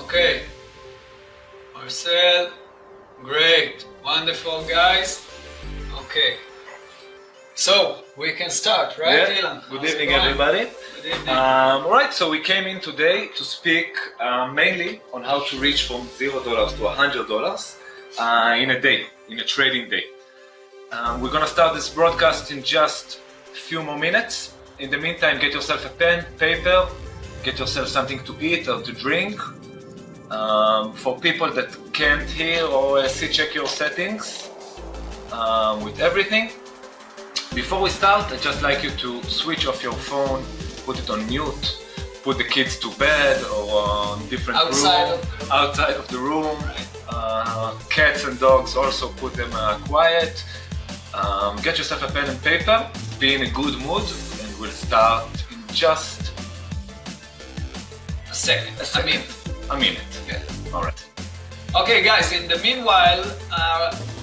Okay, Marcel, great, wonderful guys. Okay, so we can start, right, Ilan? Good evening, everybody. Good evening. Right, so we came in today to speak mainly on how to reach from $0 to $100 in a day, in a trading day. We're gonna start this broadcast in just a few more minutes. In the meantime, get yourself a pen, paper, get yourself something to eat or to drink. For people that can't hear or check your settings with everything. Before we start, I'd just like you to switch off your phone, put it on mute, put the kids to bed or on different outside of the room. Cats and dogs also put them quiet. Get yourself a pen and paper, be in a good mood, and we'll start in just a second. A minute. Yeah. All right. Okay, guys. In the meanwhile,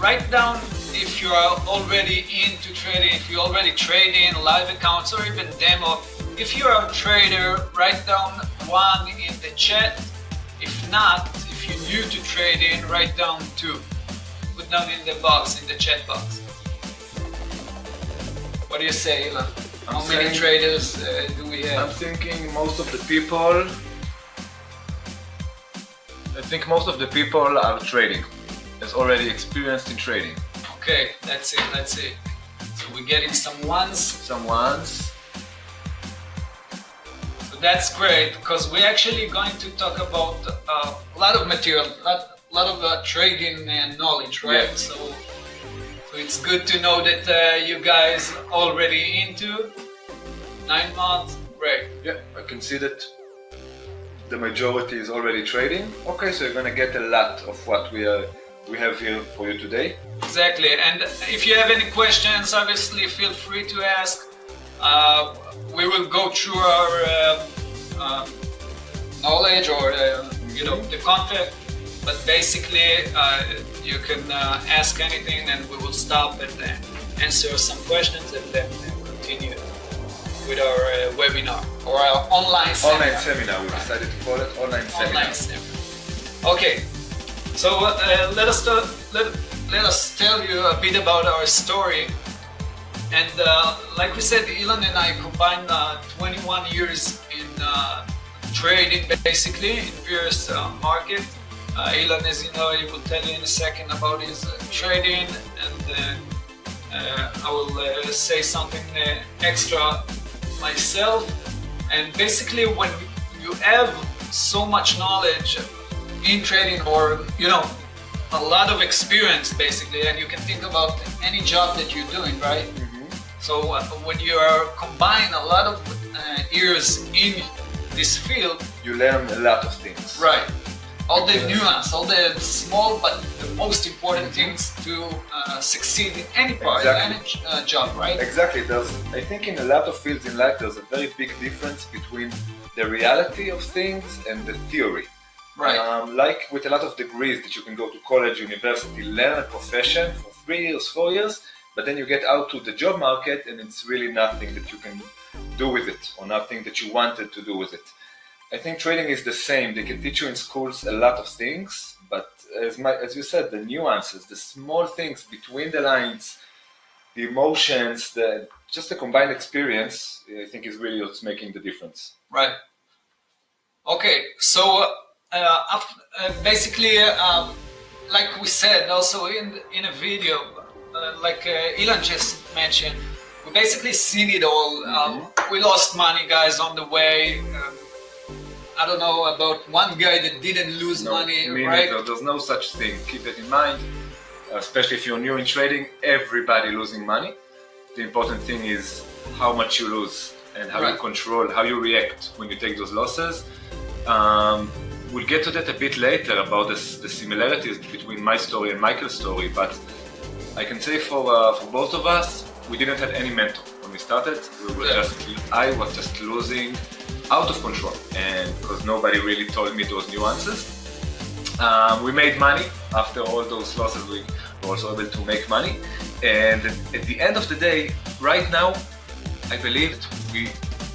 write down if you are already into trading, if you already trade in live accounts or even demo. If you are a trader, write down one in the chat. If not, if you're new to trading, write down two. Put down in the box, in the chat box. What do you say, Ilan? How many traders do we have? I'm thinking most of the people. I think most of the people are trading, is already experienced in trading. Okay, that's it. So we're getting some ones. Some ones. So that's great, because we're actually going to talk about a lot of material, a lot of trading and knowledge, right? Yeah. So it's good to know that you guys already into 9 months. Great. Yeah, I can see that the majority is already trading. Okay, so you're gonna get a lot of what we have here for you today. Exactly, and if you have any questions, obviously feel free to ask. We will go through our knowledge or the content, but basically you can ask anything, and we will stop and answer some questions, and then continue with our webinar or our online seminar. Online seminar, we decided to call it online seminar. Okay, so let us tell you a bit about our story. And like we said, Ilan and I combined 21 years in trading, basically in various market. Ilan, as you know, he will tell you in a second about his trading, and I will say something extra myself. And basically, when you have so much knowledge in trading, or a lot of experience, basically, and you can think about any job that you're doing, right? Mm-hmm. So when you are combine a lot of years in this field, you learn a lot of things. right? All the nuance, all the small but the most important things to succeed in any part, any job, right? Exactly. I think in a lot of fields in life, there's a very big difference between the reality of things and the theory. Right. Like with a lot of degrees that you can go to college, university, learn a profession for 3 years, 4 years, but then you get out to the job market and it's really nothing that you can do with it, or nothing that you wanted to do with it. I think trading is the same. They can teach you in schools a lot of things, but as you said, the nuances, the small things between the lines, the emotions, just the combined experience, I think is really what's making the difference. Right. Okay, so basically, like we said also in a video, like Ilan just mentioned, we basically seen it all. We lost money, guys, on the way. I don't know about one guy that didn't lose money, right? There's no such thing. Keep that in mind, especially if you're new in trading. Everybody losing money. The important thing is how much you lose and how you control, how you react when you take those losses. We'll get to that a bit later about the similarities between my story and Michael's story, but I can say for both of us, we didn't have any mentor when we started. I was just losing out of control, and because nobody really told me those nuances. We made money after all those losses. We were also able to make money, and at the end of the day, right now, I believe we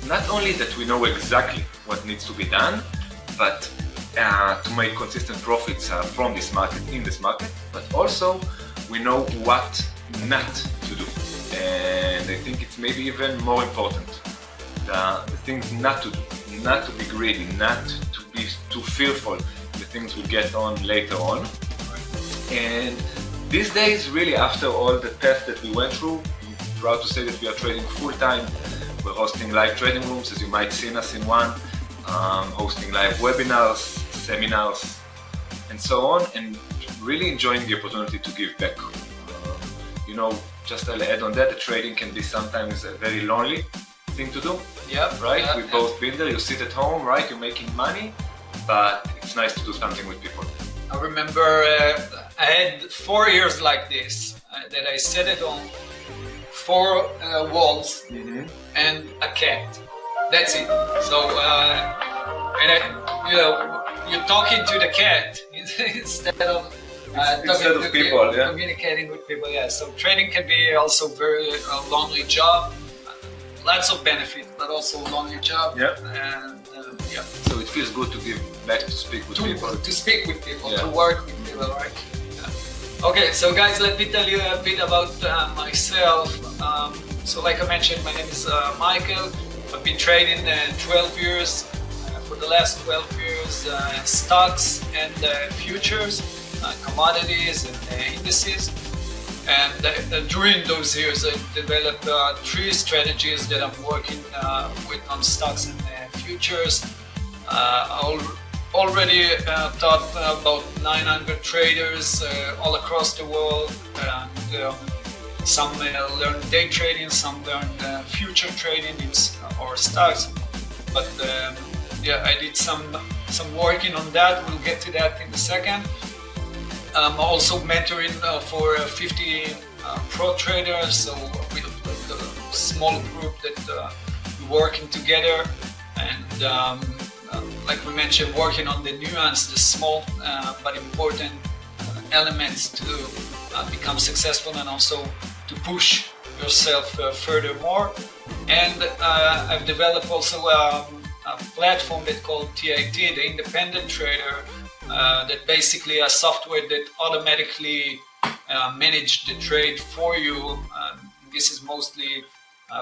not only that we know exactly what needs to be done, but to make consistent profits from this market, in this market, but also we know what not to do. And I think it's maybe even more important, the things not to do, not to be greedy, not to be too fearful, the things we get on later on. And these days, really, after all the path that we went through, I'm proud to say that we are trading full-time. We're hosting live trading rooms, as you might see us in one, hosting live webinars, seminars, and so on, and really enjoying the opportunity to give back. You know, just to add on that, the trading can be sometimes a very lonely thing to do. Yeah, right? Yeah, We've both been there. You sit at home, right? You're making money, but it's nice to do something with people. I remember I had 4 years like this, that I sat it on 4 walls and a cat. That's it. So, you're talking to the cat instead of talking to people, yeah. Communicating with people. Yeah. So trading can be also very lonely job. Lots of benefit, but also a lonely job. Yeah. And yeah. So it feels good to give back, to speak with people. To speak with people, Yeah. to work with people, right? Yeah. Okay, so guys, let me tell you a bit about myself. So like I mentioned, my name is Michael. I've been trading 12 years. For the last 12 years, stocks and futures, commodities and indices. And during those years, I developed 3 strategies that I'm working with on stocks and futures. I already taught about 900 traders all across the world. And, some learn day trading, some learn future trading or stocks. But yeah, I did some working on that. We'll get to that in a second. I'm also mentoring for 50 pro traders, so with a small group that we're working together, and like we mentioned, working on the nuance, the small but important elements to become successful and also to push yourself furthermore. And I've developed also a platform that's called TIT, the Independent Trader. That basically a software that automatically manage the trade for you. This is mostly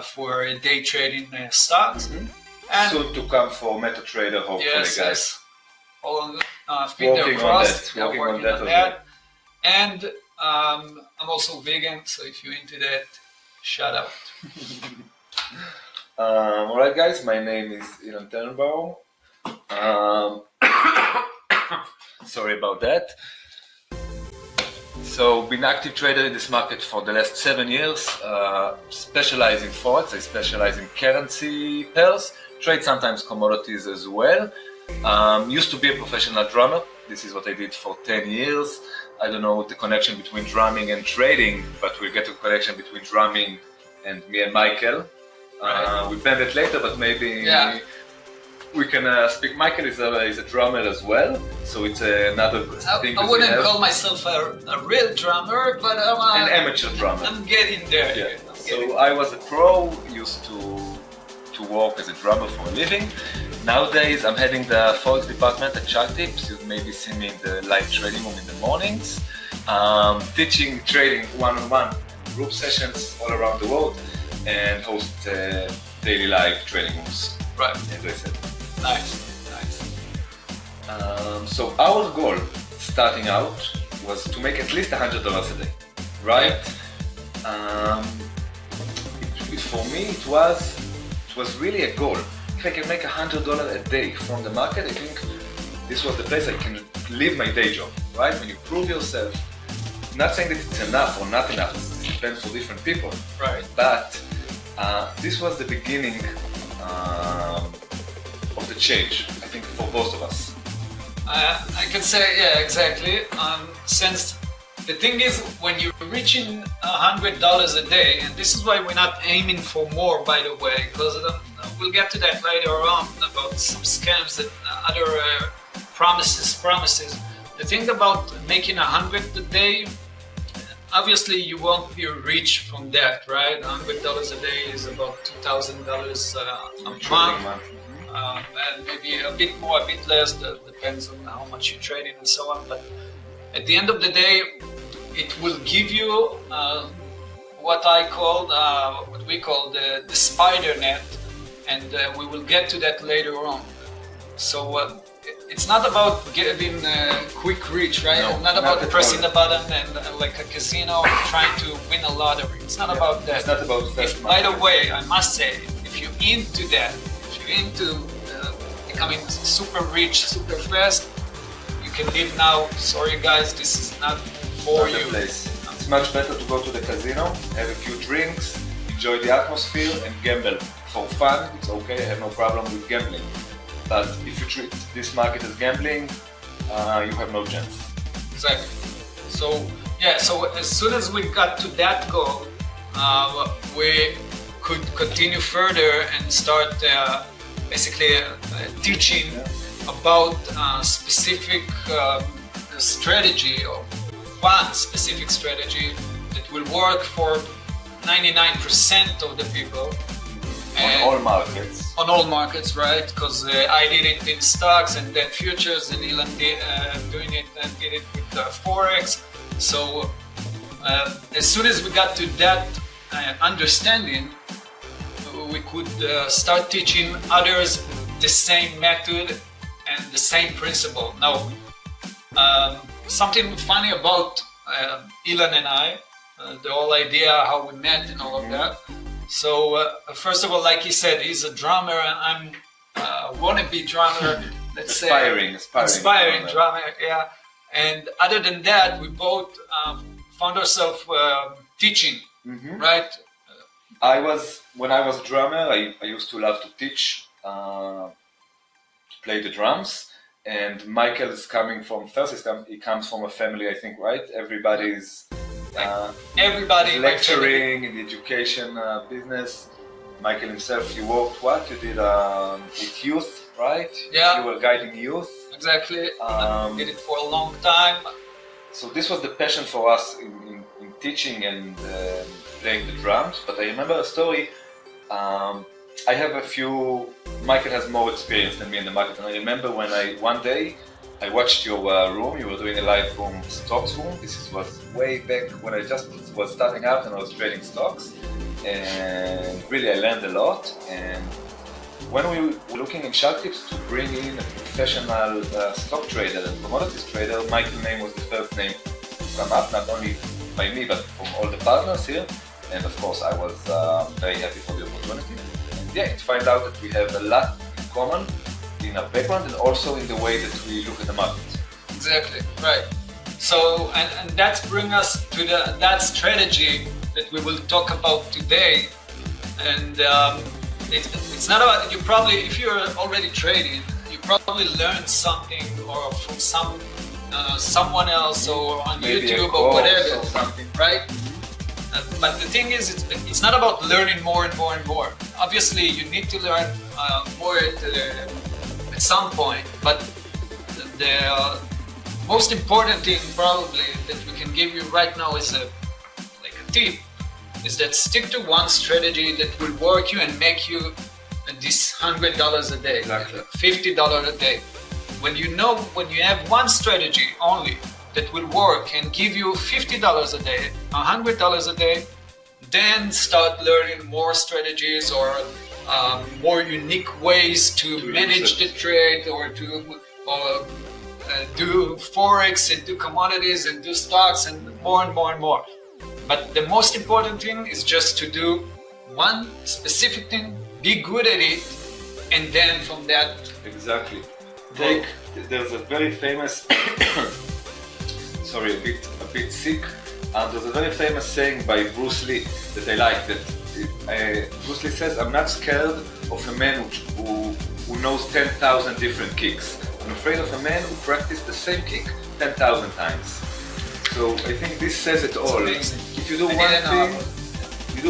for day trading stocks. And Soon to come for MetaTrader, hopefully, yes, guys. yes. All on finger Working on crossed. that, Yeah, working on that as that. And I'm also vegan, so if you're into that, shout out. Alright, guys, my name is Ilan Tenenbaum. Sorry about that. So, been active trader in this market for the last 7 years. Specialize in forex. I specialize in currency pairs. Trade sometimes commodities as well. Used to be a professional drummer. This is what I did for 10 years. I don't know the connection between drumming and trading, but we'll get to the connection between drumming and me and Michael. We'll bend it later, but maybe we can speak. Michael is a drummer as well, so it's another thing. I wouldn't call myself a real drummer, but I'm an amateur drummer. I'm getting there. Yeah. So I was a pro, used to work as a drummer for a living. Nowadays, I'm heading the forex department at Chart Tips. You maybe see me in the live trading room in the mornings, teaching trading one-on-one group sessions all around the world, and host daily live trading rooms. Right. As I said. Nice. So our goal, starting out, was to make at least $100 a day, right? For me, it was really a goal. If I can make $100 a day from the market, I think this was the place I can live my day job, right? When you prove yourself, not saying that it's enough or not enough, it depends for different people, Right. but this was the beginning of the change, I think, for both of us. I can say, yeah, exactly. Since the thing is, when you're reaching $100 a day, and this is why we're not aiming for more, by the way, because we'll get to that later on about some scams that other promises. The thing about making 100 a day, obviously you won't be rich from that, right? $100 a day is about $2,000 a month. and maybe a bit more, a bit less. That depends on how much you trade in and so on. But at the end of the day, it will give you what we call the spider net, and we will get to that later on. So it's not about getting quick reach, right? No, not about not pressing the button and like a casino trying to win a lottery. It's not about that. It's not about fast By the money. way, I must say, if you're into that, if you're into becoming super rich, super fast, you can leave now. Sorry guys, this is not for Not the you. place. It's much better to go to the casino, have a few drinks, enjoy the atmosphere, and gamble. For fun, it's okay, I have no problem with gambling. But if you treat this market as gambling, you have no chance. Exactly. So as soon as we got to that goal, we could continue further and start basically teaching about specific strategy, or one specific strategy that will work for 99% of the people. On all markets. On all markets, right? Because I did it in stocks and then futures, and Ilan did it with Forex. So as soon as we got to that understanding, we could start teaching others the same method and the same principle. Now, something funny about Ilan and I, the whole idea how we met and all of that. So first of all, like he said, he's a drummer, and I'm a wannabe drummer. Let's Aspiring drummer, yeah. And other than that, we both found ourselves teaching, right? When I was a drummer, I used to love to teach, to play the drums. And Michael is coming from he comes from a family, I think, right? Everybody's everybody lecturing in the education business. Michael himself, you worked what? You did with youth, right? Yeah. You were guiding youth. Exactly. Did it for a long time. So this was the passion for us in teaching and playing the drums. But I remember a story. I have a few. Michael has more experience than me in the market, and I remember when one day I watched your room. You were doing a live room, stocks room. This was way back when I just was starting out and I was trading stocks, and really I learned a lot. And when we were looking in Shark Tips to bring in a professional stock trader and commodities trader, Michael's name was the first name to come up, not only by me but from all the partners here. And of course I was very happy for the opportunity. And yeah, to find out that we have a lot in common in our background and also in the way that we look at the market. Exactly, right. So, and that's bring us to that strategy that we will talk about today. And it's not about, you probably, if you're already trading, you probably learned something or from someone else or on Maybe YouTube or whatever, or something. right? But the thing is, it's not about learning more and more and more. Obviously, you need to learn more at some point, but the most important thing probably that we can give you right now is a tip, is that stick to one strategy that will work you and make you this $100 a day, Exactly. $50 a day. When you have one strategy only that will work and give you $50 a day, $100 a day, then start learning more strategies or more unique ways to manage the trade, or to do Forex and do commodities and do stocks and more and more and more. But the most important thing is just to do one specific thing, be good at it, and then from that... Exactly. There's a very famous, sorry, a bit sick. There's a very famous saying by Bruce Lee that I like. That Bruce Lee says, "I'm not scared of a man who knows 10,000 different kicks. I'm afraid of a man who practiced the same kick 10,000 times." So I think this says it all. If you do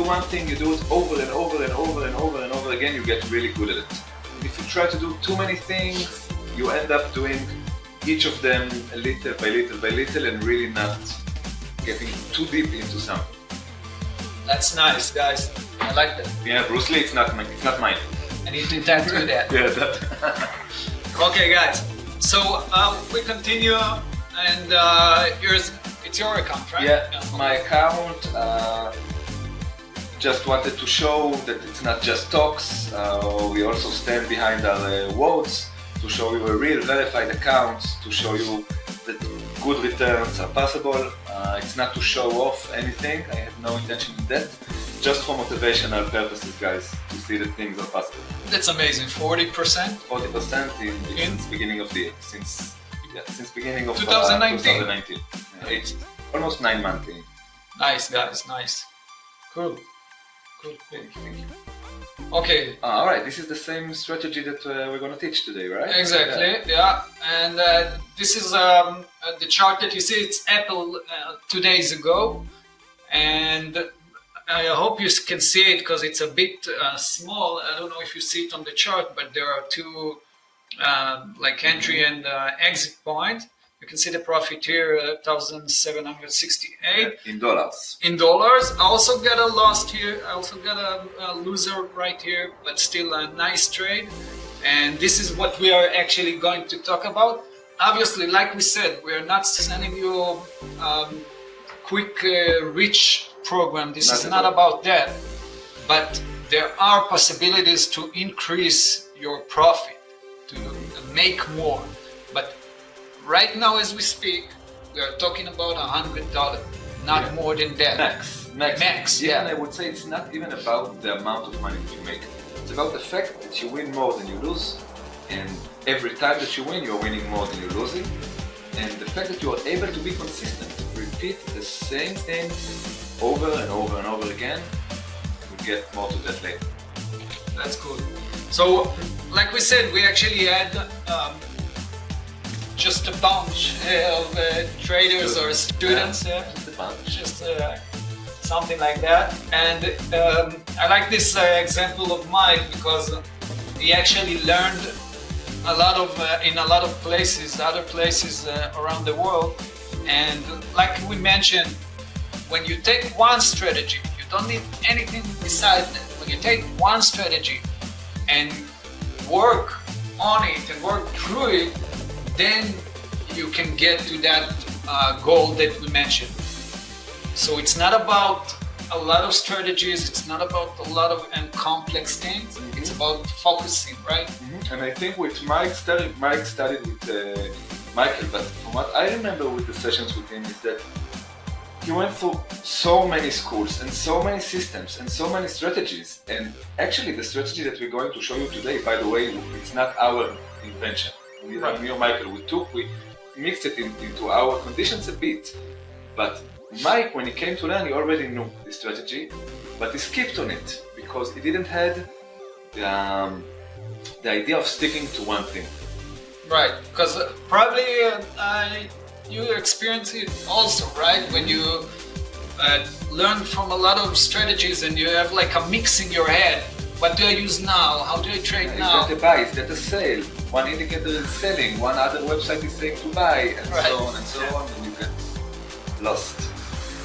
one thing, you do it over and over and over and over and over again, you get really good at it. If you try to do too many things, you end up doing each of them a little by little by little and really not getting too deep into something. That's nice, guys. I like that. Yeah, Bruce Lee, it's not mine. I need to tattoo that. Yeah, that. Okay, guys. So we continue, and it's your account, right? Yeah, it's my account. Just wanted to show that it's not just talks. We also stand behind our words to show you a real verified account, to show you that good returns are possible. It's not to show off anything. I have no intention in that. Just for motivational purposes, guys, to see that things are possible. That's amazing. 40%. 40% since beginning of the year, since beginning of 2019. 2019. Almost 9 months in. Nice, guys. Nice. Cool. Thank you. Okay. All right, this is the same strategy that we're going to teach today, right? Exactly. Yeah. And this is the chart that you see. It's Apple 2 days ago, and I hope you can see it because it's a bit small. I don't know if you see it on the chart, but there are two like entry and exit point. You can see the profit here, 1,768 In dollars. in dollars. I also got a loss here. I also got a loser right here, but still a nice trade. And this is what we are actually going to talk about. Obviously, like we said, we are not sending you quick rich program. This is not about that. But there are possibilities to increase your profit, to make more. But right now, as we speak, we are talking about $100, not more than that. Max. Yeah. And I would say it's not even about the amount of money that you make. It's about the fact that you win more than you lose, and every time that you win, you're winning more than you're losing. And the fact that you are able to be consistent, repeat the same thing over and over and over again. We'll get more to that later. That's good. So, like we said, we actually had just a bunch of traders or students, just something like that. And I like this example of Mike because he actually learned a lot of in a lot of places, other places around the world. And like we mentioned, when you take one strategy, you don't need anything beside that. When you take one strategy and work on it and work through it, then you can get to that goal that we mentioned. So it's not about a lot of strategies, it's not about a lot of complex things, it's about focusing, right? Mm-hmm. And I think with Mike studied with Michael, but from what I remember with the sessions with him is that he went through so many schools and so many systems and so many strategies. And actually the strategy that we're going to show you today, by the way, it's not our invention. Me and Michael, we mixed it into our conditions a bit. But Mike, when he came to learn, he already knew the strategy, but he skipped on it because he didn't have the idea of sticking to one thing. Right, because probably you experience it also, right? When you learn from a lot of strategies and you have like a mix in your head. What do I use now? How do I trade now? Is that a buy? Is that a sale? One indicator is selling, one other website is saying to buy, and so on and so on, and you get lost.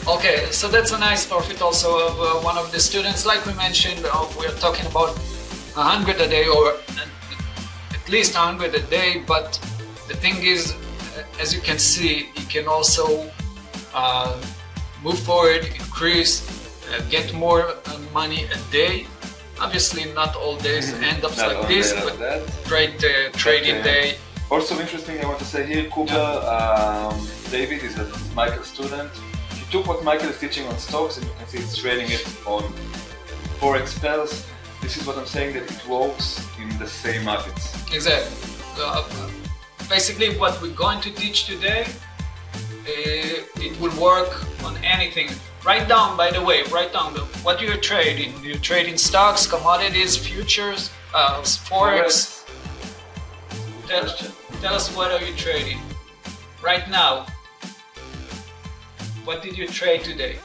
Okay, so that's a nice profit also of one of the students. Like we mentioned, we're talking about 100 a day or at least 100 a day, but the thing is, as you can see, you can also move forward, increase, get more money a day. Obviously, not all days end up like this, but trading day. Also interesting, I want to say here, Cooper, David is a Michael's student. He took what Michael is teaching on stocks and you can see he's trading it on Forex pairs. This is what I'm saying, that it works in the same markets. Exactly. Basically, what we're going to teach today, it will work on anything. Write down, by the way, what you're trading. You're trading stocks, commodities, futures, Forex. Tell us, what are you trading right now? What did you trade today?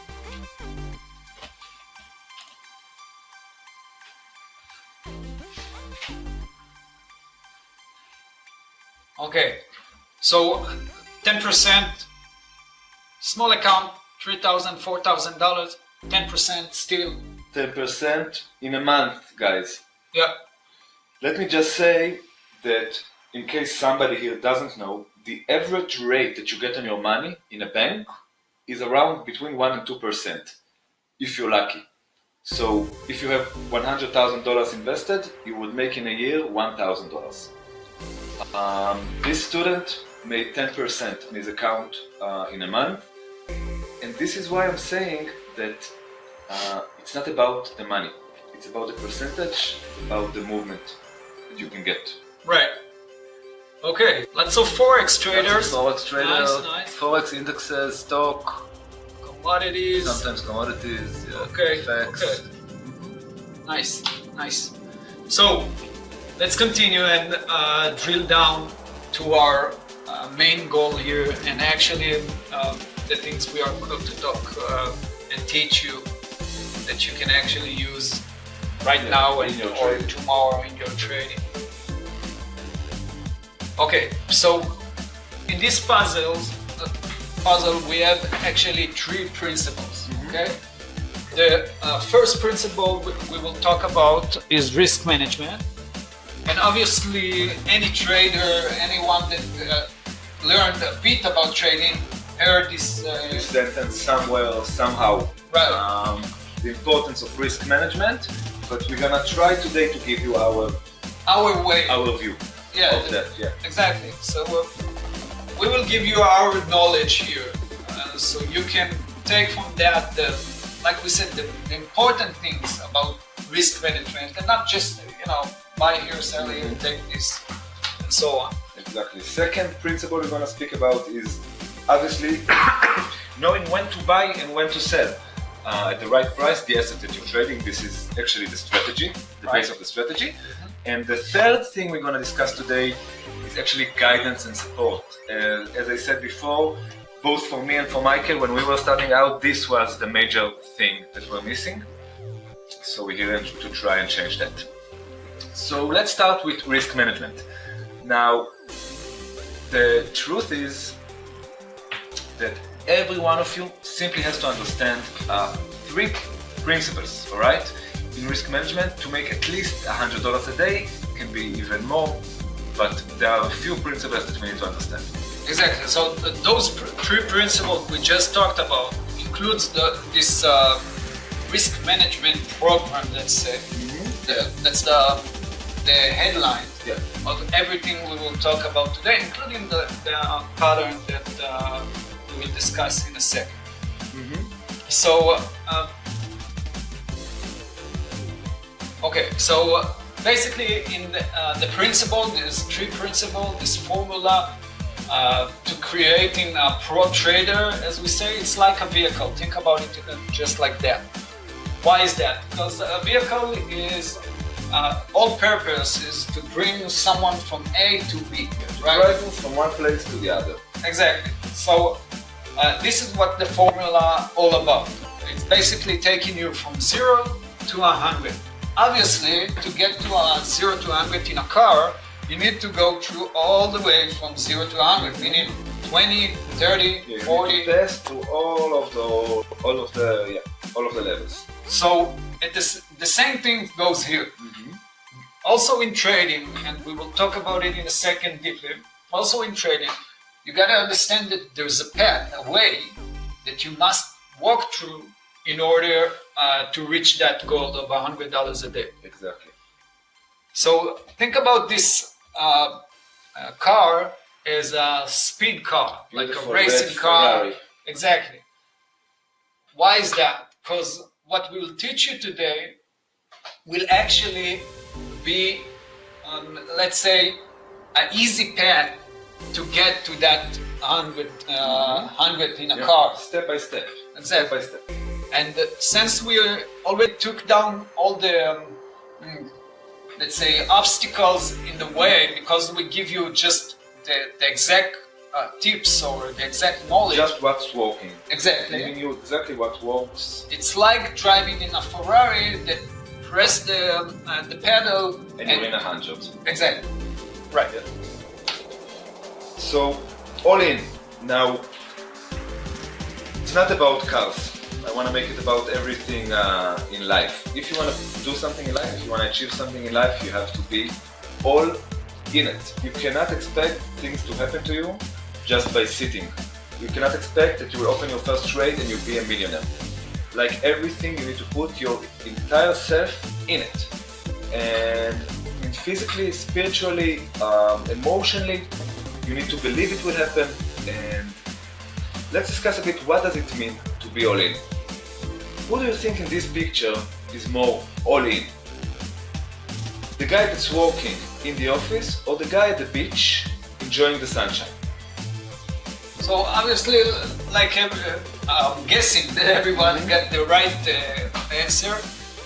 Okay, so 10%, small account, $3,000, $4,000, 10% still. 10% in a month, guys. Yeah. Let me just say that in case somebody here doesn't know, the average rate that you get on your money in a bank is around between 1 and 2%, if you're lucky. So if you have $100,000 invested, you would make in a year $1,000. This student made 10% on his account in a month, and this is why I'm saying that it's not about the money, it's about the percentage, about the movement that you can get. Right. Okay, lots of Forex traders. Forex trader, Nice. Forex indexes, stock, Commodities. sometimes commodities, Okay, FX. okay. Nice. So, let's continue and drill down to our main goal here, and actually the things we are going to talk and teach you that you can actually use right now in and your or trading. tomorrow in your trading. Okay, so in this puzzle we have actually three principles. Okay, the first principle we will talk about is risk management, and obviously any trader, anyone that learned a bit about trading heard this. This sentence somewhere or somehow. Right. The importance of risk management, but we're gonna try today to give you our way. our view Yeah, of that. Yeah. exactly. So we will give you our knowledge here, so you can take from that, like we said, the important things about risk management, and not just buy here, sell here, take this, and so on. Exactly. Second principle we're gonna speak about is obviously knowing when to buy and when to sell at the right price the asset that you're trading. This is actually the strategy, the Right. base of the strategy. And the third thing we're going to discuss today is actually guidance and support. As I said before, both for me and for Michael, when we were starting out, this was the major thing that we're missing. So we're here to try and change that. So let's start with risk management. Now, the truth is that every one of you simply has to understand three principles, all right? In risk management, to make at least $100 a day, can be even more, but there are a few principles that we need to understand. Exactly. So those three principles we just talked about includes this risk management program. Let's say that's the headline Yeah. of everything we will talk about today, including the pattern that we will discuss in a second. So. Okay, so basically in the principle, there's three principles, this formula to creating a pro trader, as we say, it's like a vehicle. Think about it just like that. Why is that? Because a vehicle is all purpose is to bring someone from A to B, right? Driving from one place to the other. Exactly. So this is what the formula all about. It's basically taking you from 0 to 100. Obviously, to get to 0 to 100 in a car, you need to go through all the way from 0 to 100. You need 20, 30, Yeah, 40. test to all of the levels. So the same thing goes here. Also in trading, and we will talk about it in a second deeply. Also in trading, you gotta understand that there's a path, a way that you must walk through in order to reach that goal of $100 a day. Exactly. So think about this car as a speed car, like Beautiful a racing red car. Ferrari. Exactly. Why is that? Because what we will teach you today will actually be, let's say, an easy path to get to that 100 in a car. Step by step. Exactly. Step by step. And since we already took down all the, let's say, obstacles in the way, because we give you just the exact tips or the exact knowledge. Just what's working. Exactly. Giving you exactly what works. It's like driving in a Ferrari that press the pedal And you're in 100. Exactly. Right. Yeah. So, all in. Now, it's not about cars. I want to make it about everything in life. If you want to do something in life, if you want to achieve something in life, you have to be all in it. You cannot expect things to happen to you just by sitting. You cannot expect that you will open your first trade and you'll be a millionaire. Like everything, you need to put your entire self in it. And physically, spiritually, emotionally, you need to believe it will happen. And let's discuss a bit, what does it mean to be all in? Who do you think in this picture is more all in? The guy that's working in the office or the guy at the beach enjoying the sunshine? So obviously, like I'm guessing that everyone got the right answer.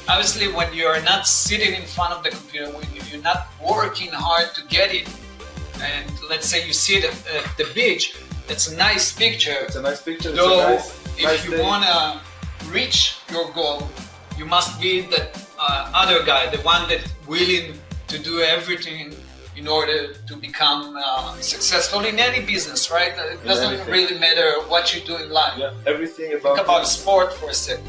Obviously, when you're not sitting in front of the computer, when you're not working hard to get it, and let's say you sit at the beach, it's a nice picture. It's a nice picture. Though, nice if you want to reach your goal, you must be that other guy, the one that's willing to do everything in order to become successful in any business, right? It doesn't really matter what you do in life. Yeah, everything about. Think about sport for a second,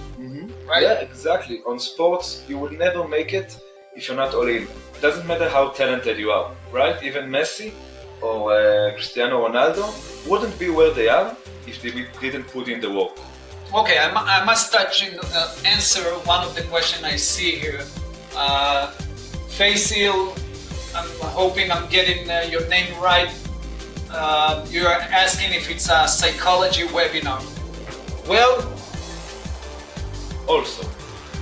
right? Yeah, exactly. On sports, you will never make it if you're not all in. It doesn't matter how talented you are, right? Even Messi or Cristiano Ronaldo wouldn't be where they are if they didn't put in the work. Okay, I must answer one of the questions I see here. Faisal, I'm hoping I'm getting your name right. You're asking if it's a psychology webinar. Well, Also,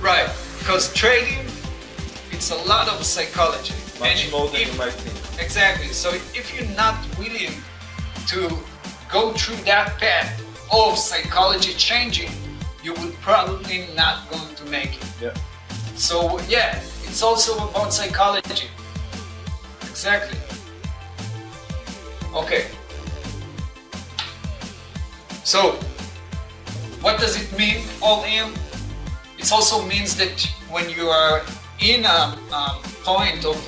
right, because trading, it's a lot of psychology. much more than you might think. Exactly. So if you're not willing to go through that path of psychology changing, you will probably not going to make it. Yeah. So yeah, it's also about psychology. Exactly. Okay. So, what does it mean, all in? It also means that when you are in a point of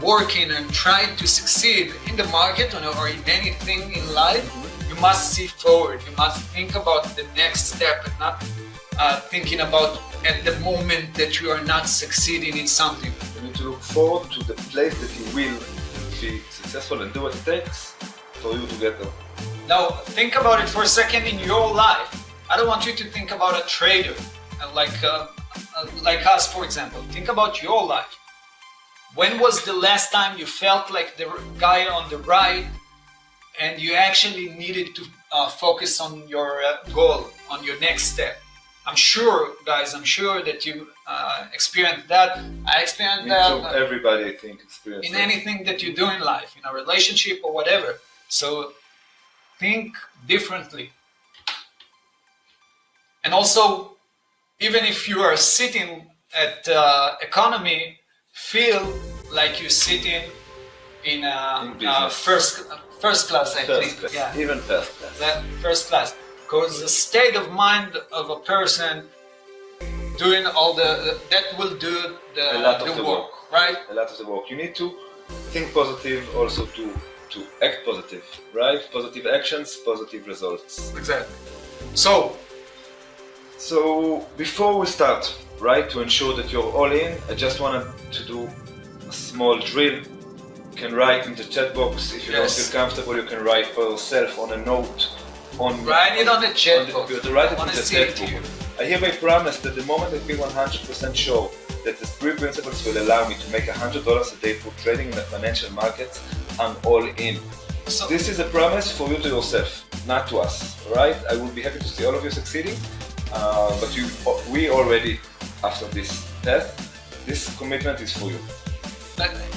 working and trying to succeed in the market or in anything in life, you must see forward. You must think about the next step and not thinking about at the moment that you are not succeeding in something. You need to look forward to the place that you will be successful and do what it takes for you to get there. Now, think about it for a second in your life. I don't want you to think about a trader like us, for example. Think about your life. When was the last time you felt like the guy on the right and you actually needed to focus on your goal, on your next step? I'm sure, guys, that you experienced that. I experienced that. Everybody, I think, experienced in that. anything that you do in life, in a relationship or whatever. So think differently. And also, even if you are sitting at economy, feel like you're sitting in first class, I think. Class. Yeah. Even first class. That first class. Because the state of mind of a person doing all that will do the work, right? A lot of the work. You need to think positive, also to act positive, right? Positive actions, positive results. Exactly. So before we start, right, to ensure that you're all in, I just wanted to do a small drill. You can write in the chat box. If you don't feel comfortable, you can write for yourself on a note. Write it on the chat box. Write it in the chat book. I hereby promise that the moment I feel 100% sure that the 3 principles will allow me to make $100 a day for trading in the financial markets, I'm all in. So this is a promise for you to yourself, not to us, right? I will be happy to see all of you succeeding, but we already, after this test, this commitment is for you.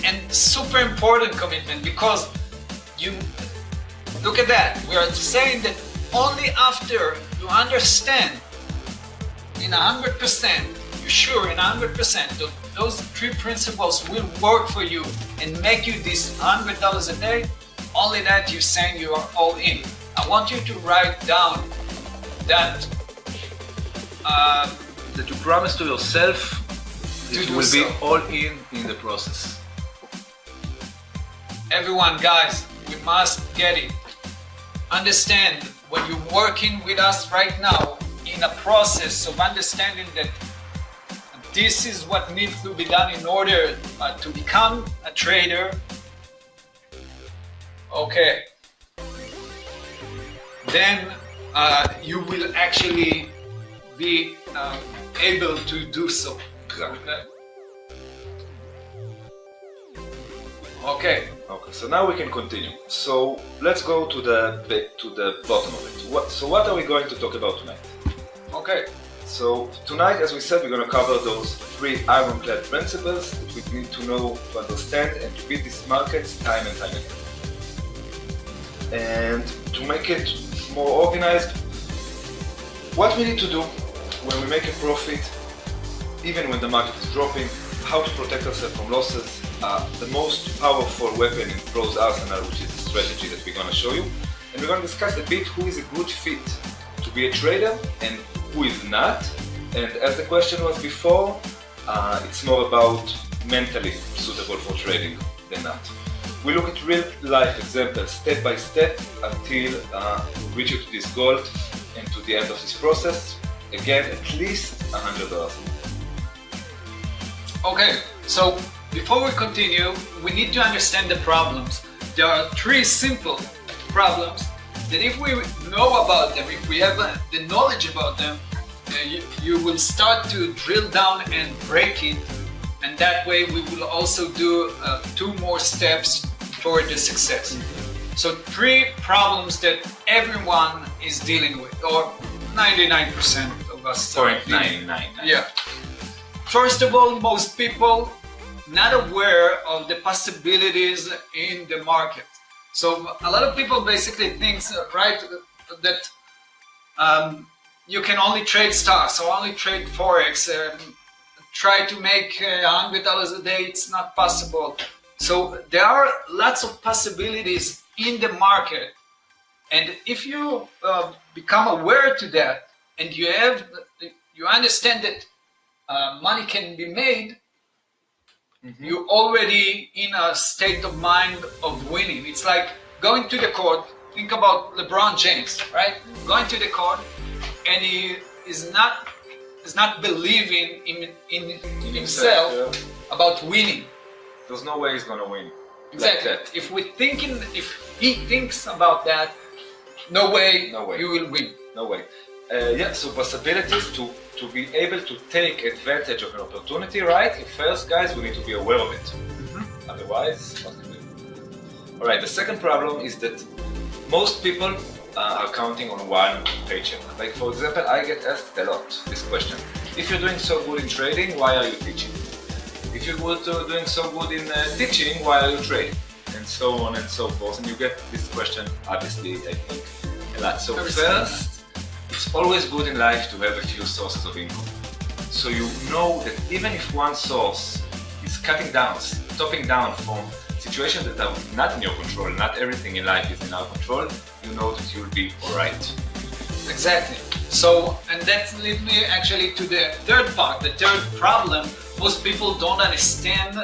And super important commitment, because you look at that. We are saying that only after you understand in 100%, you're sure in 100% that those 3 principles will work for you and make you this $100 a day, only that you're saying you are all in. I want you to write down that you promise to yourself that you will be all in the process. Everyone, guys, we must get it. Understand, when you're working with us right now in a process of understanding that this is what needs to be done in order to become a trader, okay, then you will actually be able to do so. Exactly. Okay. Okay, so now we can continue. So let's go to the bottom of it. So what are we going to talk about tonight? Okay. So tonight, as we said, we're going to cover those 3 ironclad principles that we need to know, to understand, and to beat these markets time and time again. And to make it more organized, what we need to do when we make a profit, even when the market is dropping, how to protect ourselves from losses, the most powerful weapon in Pro's arsenal, which is the strategy that we're going to show you. And we're going to discuss a bit who is a good fit to be a trader and who is not. And as the question was before, it's more about mentally suitable for trading than not. We look at real life examples step by step until we reach to this goal and to the end of this process. Again, at least $100. Okay, so before we continue, we need to understand the problems. There are 3 simple problems that if we know about them, if we have the knowledge about them, you will start to drill down and break it, and that way we will also do 2 more steps toward the success. So 3 problems that everyone is dealing with, or 99% of us are dealing with. Yeah. First of all, most people not aware of the possibilities in the market. So a lot of people basically think, right, that you can only trade stocks or only trade forex. Try to make $100 a day. It's not possible. So there are lots of possibilities in the market, and if you become aware to that, and you understand that money can be made, you're already in a state of mind of winning. It's like going to the court. Think about LeBron James, right? Going to the court, and he is not believing in himself about winning. There's no way he's gonna win. Exactly. Like that. If he thinks about that, no way you will win. No way. So possibilities to be able to take advantage of an opportunity, right? First, guys, we need to be aware of it. Otherwise, what can we do? All right. The second problem is that most people are counting on one paycheck. Like, for example, I get asked a lot this question: if you're doing so good in trading, why are you teaching? If you're doing so good in teaching, why are you trading? And so on and so forth. And you get this question, obviously, I think, a lot. So first, it's always good in life to have a few sources of income. So you know that even if one source is cutting down, stopping down from situations that are not in your control, not everything in life is in our control, you know that you'll be alright. Exactly. So, and that leads me actually to the third part, the third problem. Most people don't understand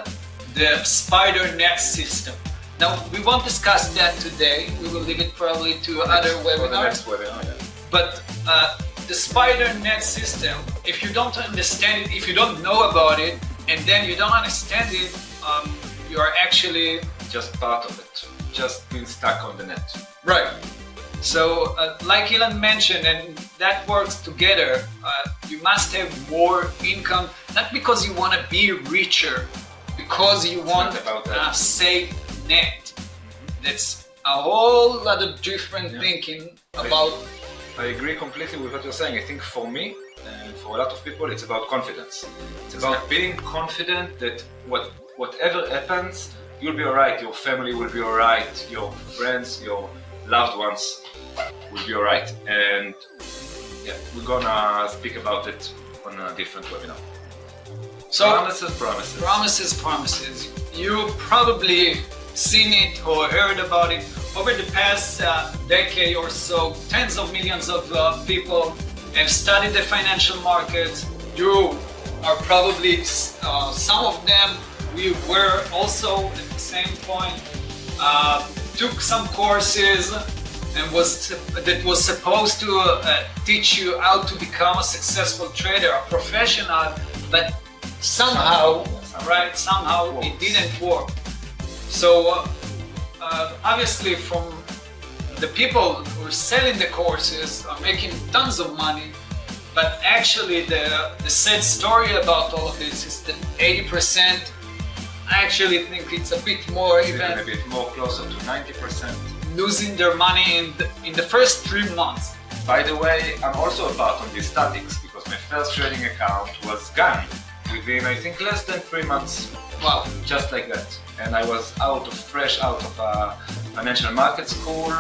the spider net system. Now, we won't discuss that today. We will leave it probably to other webinars. But the spider net system, if you don't understand it, if you don't know about it, and then you don't understand it, you are actually just part of it, just being stuck on the net. Right. So, like Ilan mentioned, and that works together, you must have more income, not because you want to be richer, because you want a safe net. That's a whole lot of different thinking about. I agree completely with what you're saying. I think for me, and for a lot of people, it's about confidence. It's about being confident that whatever happens, you'll be alright, your family will be alright, your friends, your loved ones will be alright. And yeah, we're gonna speak about it on a different webinar. So promises. You probably seen it or heard about it. Over the past decade or so, tens of millions of people have studied the financial markets. You are probably, some of them, we were also at the same point, took some courses and that was supposed to teach you how to become a successful trader, a professional, but somehow, right? Somehow it didn't work. So obviously, from the people who are selling the courses are making tons of money, but actually the sad story about all of this is that 80%. I actually think it's a bit more, even a bit more, closer to 90%. Losing their money in the first 3 months. By the way, I'm also a part of these statistics because my first trading account was gone within, I think, less than 3 months. Wow. Just like that. And I was fresh out of a financial market school.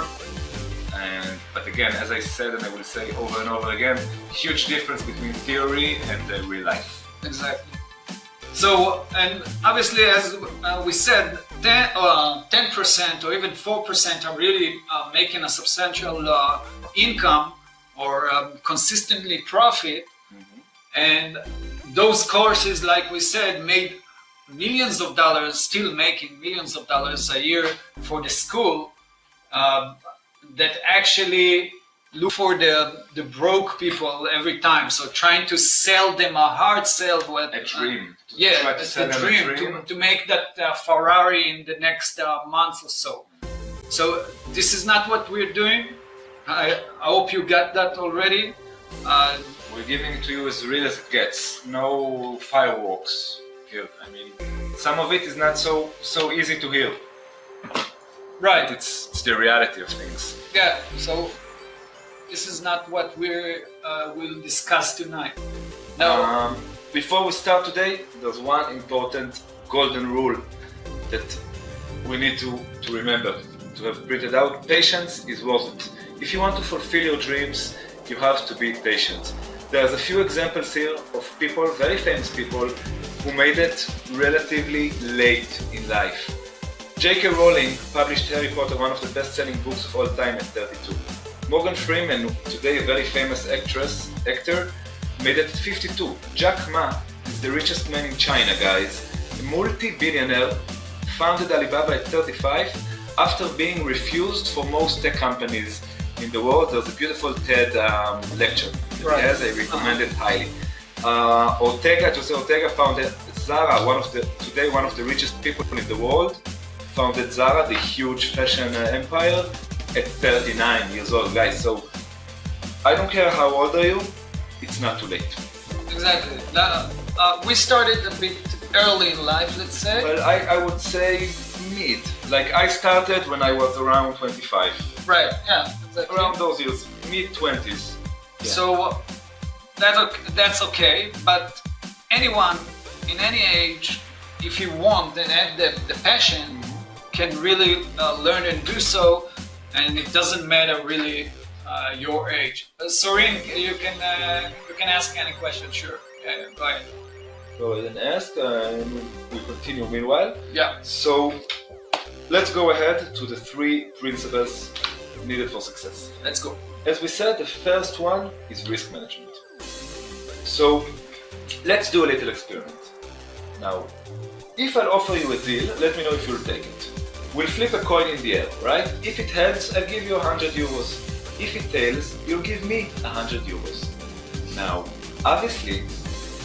But again, as I said, and I will say over and over again, huge difference between theory and real life. Exactly. So, and obviously, as we said, 10% or even 4% are really making a substantial income or consistently profit. And those courses, like we said, made millions of dollars, still making millions of dollars a year for the school that actually look for the broke people every time. So trying to sell them a hard sell. A dream. Yeah, it's a dream to make that Ferrari in the next month or so. So this is not what we're doing. I hope you got that already. We're giving it to you as real as it gets. No fireworks here. I mean, some of it is not so easy to hear. Right. It's the reality of things. Yeah. So this is not what we'll discuss tonight. Now, before we start today, there's one important golden rule that we need to remember, to have printed out. Patience is worth it. If you want to fulfill your dreams, you have to be patient. There's a few examples here of people, very famous people, who made it relatively late in life. J.K. Rowling published Harry Potter, one of the best-selling books of all time, at 32. Morgan Freeman, today a very famous actor, made it at 52. Jack Ma is the richest man in China, guys. A multi-billionaire, founded Alibaba at 35 after being refused for most tech companies in the world. There's a beautiful TED lecture that he has. I recommend it highly. Jose Ortega founded Zara, today one of the richest people in the world. Founded Zara, the huge fashion empire, at 39 years old, guys. So I don't care how old are you, it's not too late. Exactly. We started a bit early in life, let's say. Well, I would say mid. Like I started when I was around 25. Right, yeah, exactly. Around those years, mid-20s. Yeah. So that's okay, but anyone in any age, if you want and have the passion, can really learn and do so, and it doesn't matter really your age. Sorin, you can ask any question, sure. Go ahead. Go ahead and ask, and we'll continue meanwhile. Yeah. So let's go ahead to the 3 principles needed for success. Let's go. As we said, the first one is risk management. So let's do a little experiment. Now, if I'll offer you a deal, let me know if you'll take it. We'll flip a coin in the air, right? If it heads, I'll give you 100 euros. If it tails, you'll give me 100 euros. Now, obviously,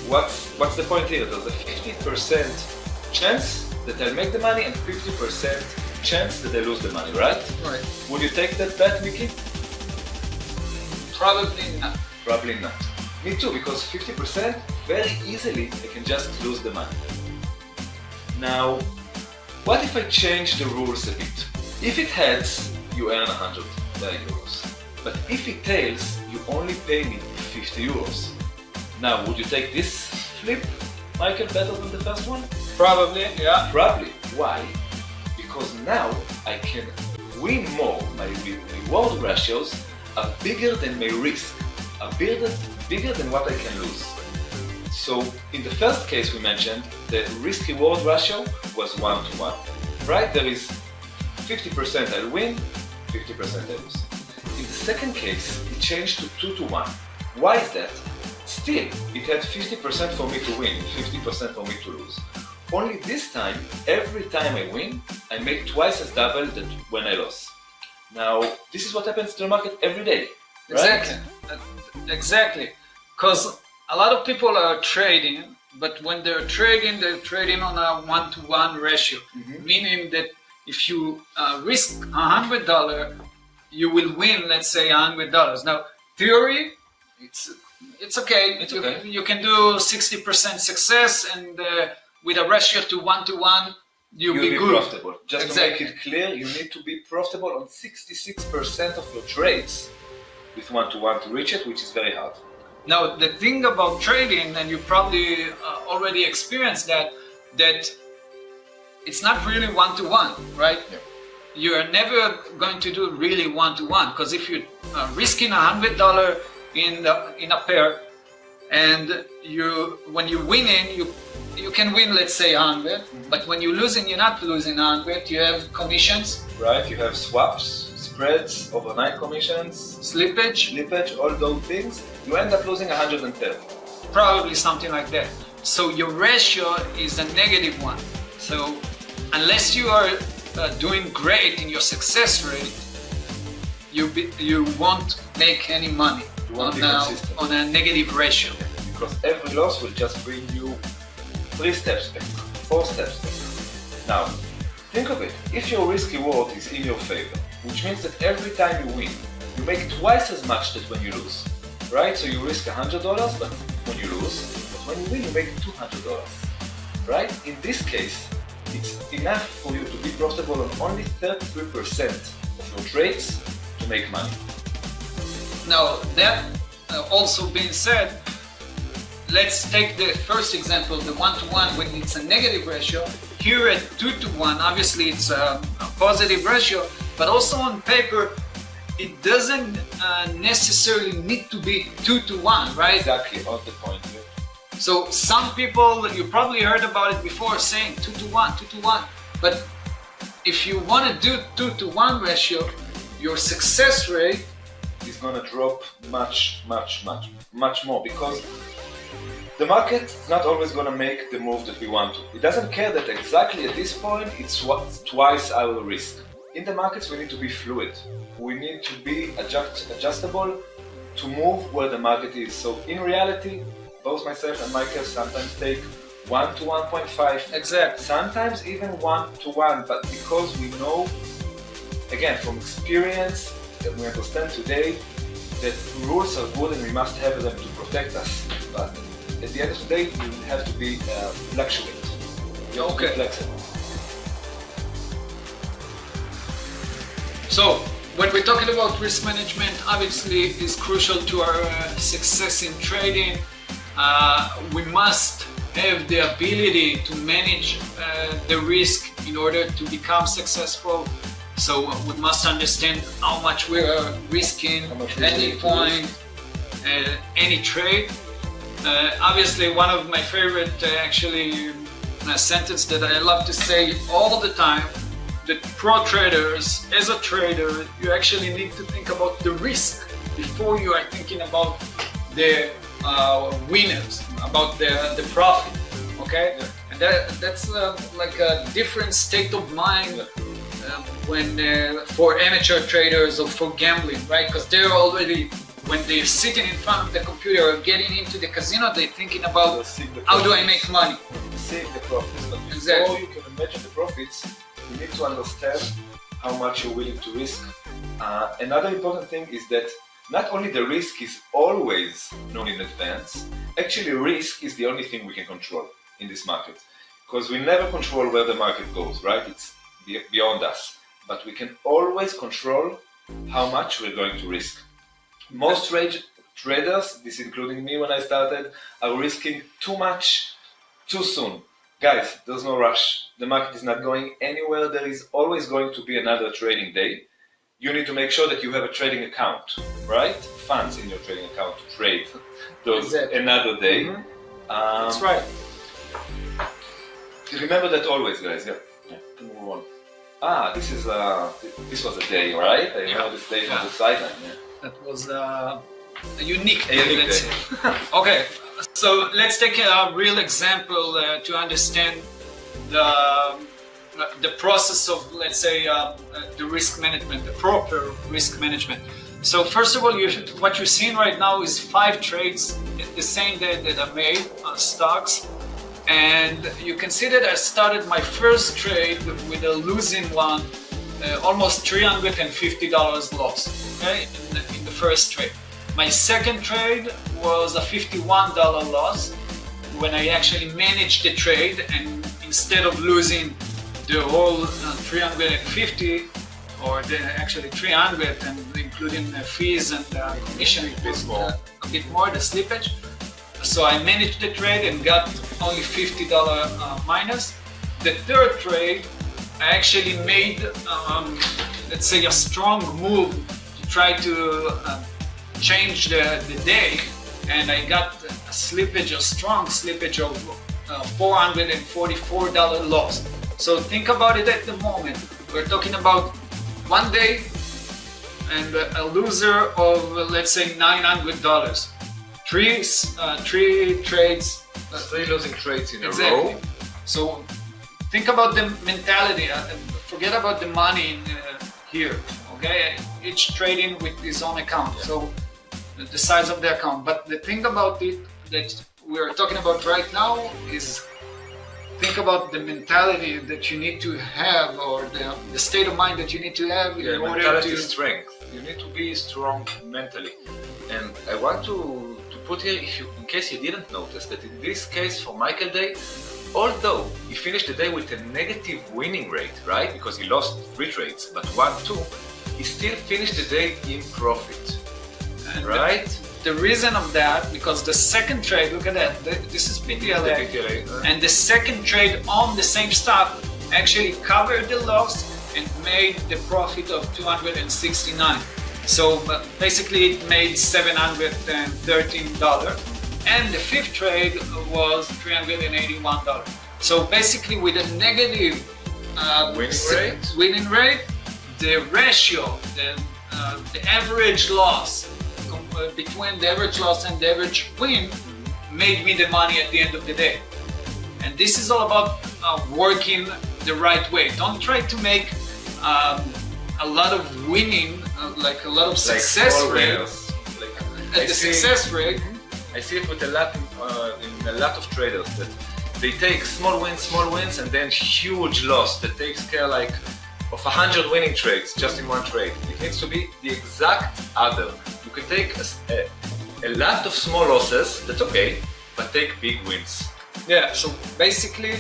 what's the point here? There's a 50% chance that I'll make the money and 50% chance that I lose the money, right? Right. Would you take that bet, Mickey? Probably not. Probably not. Me too, because 50%, very easily, I can just lose the money. Now, what if I change the rules a bit? If it heads, you earn 100 euros. But if it tails, you only pay me 50 euros. Now, would you take this flip, Michael, better than the first one? Probably, yeah. Probably. Why? Because now I can win more. My reward ratios are bigger than my risk, are bigger than what I can lose. So in the first case we mentioned, the risk-reward ratio was 1-to-1. Right? There is 50% I'll win, 50% I lose. In the second case, it changed to 2-to-1. Why is that? Still, it had 50% for me to win, 50% for me to lose. Only this time, every time I win, I make twice as double than when I lost. Now, this is what happens to the market every day. Right? Exactly. Exactly. Because a lot of people are trading but when they're trading on a 1-to-1 ratio, meaning that if you risk $100, you will win, let's say, $100. Now, theory, it's okay. It's okay. You can do 60% success, and with a ratio to 1-to-1, you'll be good. Profitable. Just to make it clear, you need to be profitable on 66% of your trades with 1-to-1 to reach it, which is very hard. Now, the thing about trading, and you probably already experienced that it's not really 1-to-1, right? Yeah. You are never going to do really 1-to-1, because if you're risking $100 in a pair, and when you win you can win, let's say, 100, but when you're losing, you're not losing 100. You have commissions, right? You have swaps, spreads, overnight commissions, slippage, all those things. You end up losing 110. Probably something like that. So your ratio is a negative one. So unless you are doing great in your success rate, you won't make any money on a negative ratio. Because every loss will just bring you 3 steps back, 4 steps back. Now, think of it. If your risk reward is in your favor, which means that every time you win, you make twice as much as when you lose, right? So you risk $100, but when you lose, but when you win, you make $200, right? In this case, it's enough for you to be profitable on only 33% of your trades to make money. Now, that also being said, let's take the first example, the 1-to-1, when it's a negative ratio. Here at 2-to-1, obviously it's a positive ratio, but also on paper, it doesn't necessarily need to be 2-to-1, right? Exactly, on the point. Yeah. So some people, you probably heard about it before, saying 2-to-1, 2-to-1. But if you want to do 2-to-1 ratio, your success rate is going to drop much more, because the market is not always going to make the move that we want to. It doesn't care that exactly at this point it's twice our risk. In the markets, we need to be fluid. We need to be adjustable to move where the market is. So in reality, both myself and Michael sometimes take 1 to 1.5. Exactly. Sometimes even 1-to-1, but because we know, again, from experience, that we understand today that rules are good and we must have them to protect us. But at the end of the day, you have to be fluctuate. You have to be flexible. So, when we're talking about risk management, obviously is crucial to our success in trading. We must have the ability to manage the risk in order to become successful. So we must understand how much we are risking at any point, any trade. Obviously, one of my favorite sentence that I love to say all the time, that pro traders, as a trader, you actually need to think about the risk before you are thinking about the winners, about the profit. Okay, yeah. And that's like a different state of mind. Yeah. When for amateur traders or for gambling, right? Because they're already, when they're sitting in front of the computer or getting into the casino, they're thinking about how do I make money? Seeing the profits. But exactly. Before you can imagine the profits, you need to understand how much you're willing to risk. Another important thing is that not only the risk is always known in advance, actually risk is the only thing we can control in this market. Because we never control where the market goes, right? It's beyond us. But we can always control how much we're going to risk. Most traders, this including me when I started, are risking too much, too soon. Guys, there's no rush. The market is not going anywhere. There is always going to be another trading day. You need to make sure that you have a trading account, right? Funds in your trading account to trade those another day. Mm-hmm. That's right. Remember that always, guys. Yeah. To move on. This was a day, right? I know this day on the sideline. Yeah. That was a unique day, let's say. Okay, so let's take a real example to understand the process of, let's say, the risk management, the proper risk management. So first of all, what you're seeing right now is 5 trades the same day that are made on stocks. And you can see that I started my first trade with a losing one, almost $350 loss, okay, in the first trade. My second trade was a $51 loss when I actually managed the trade, and instead of losing the whole 350 or actually 300 and including fees and commission, a bit more, the slippage. So I managed the trade and got only $50 minus. The third trade, I actually made, let's say, a strong move to try to change the day, and I got a slippage, a strong slippage of $444 loss. So think about it at the moment. We're talking about one day and a loser of, let's say, $900. Three trades. Three losing trades in Exactly. a row. So think about the mentality. Forget about the money here. Okay, each trading with his own account. Yeah. So the size of the account. But the thing about it that we're talking about right now is think about the mentality that you need to have, or the state of mind that you need to have in order mentality to. strength. You need to be strong mentally. And I want to put here, in case you didn't notice, that in this case for Michael Day, although he finished the day with a negative winning rate, right? Because he lost 3 trades, but 1, 2, he still finished the day in profit, And right? The reason of that, because the second trade, look at that, this is PTLA, and the second trade on the same stock actually covered the loss and made the profit of $269. So basically it made $713, and the fifth trade was $381. So basically with a negative winning rate, the ratio, the average loss between the average loss and the average win made me the money at the end of the day. And this is all about working the right way. Don't try to make a lot of winning, like a lot of success rate. At the success rate, I see it with a lot in a lot of traders that they take small wins, and then huge loss that takes care like of 100 winning trades just in one trade. It needs to be the exact other. You can take a lot of small losses, that's okay, but take big wins. yeah. So basically,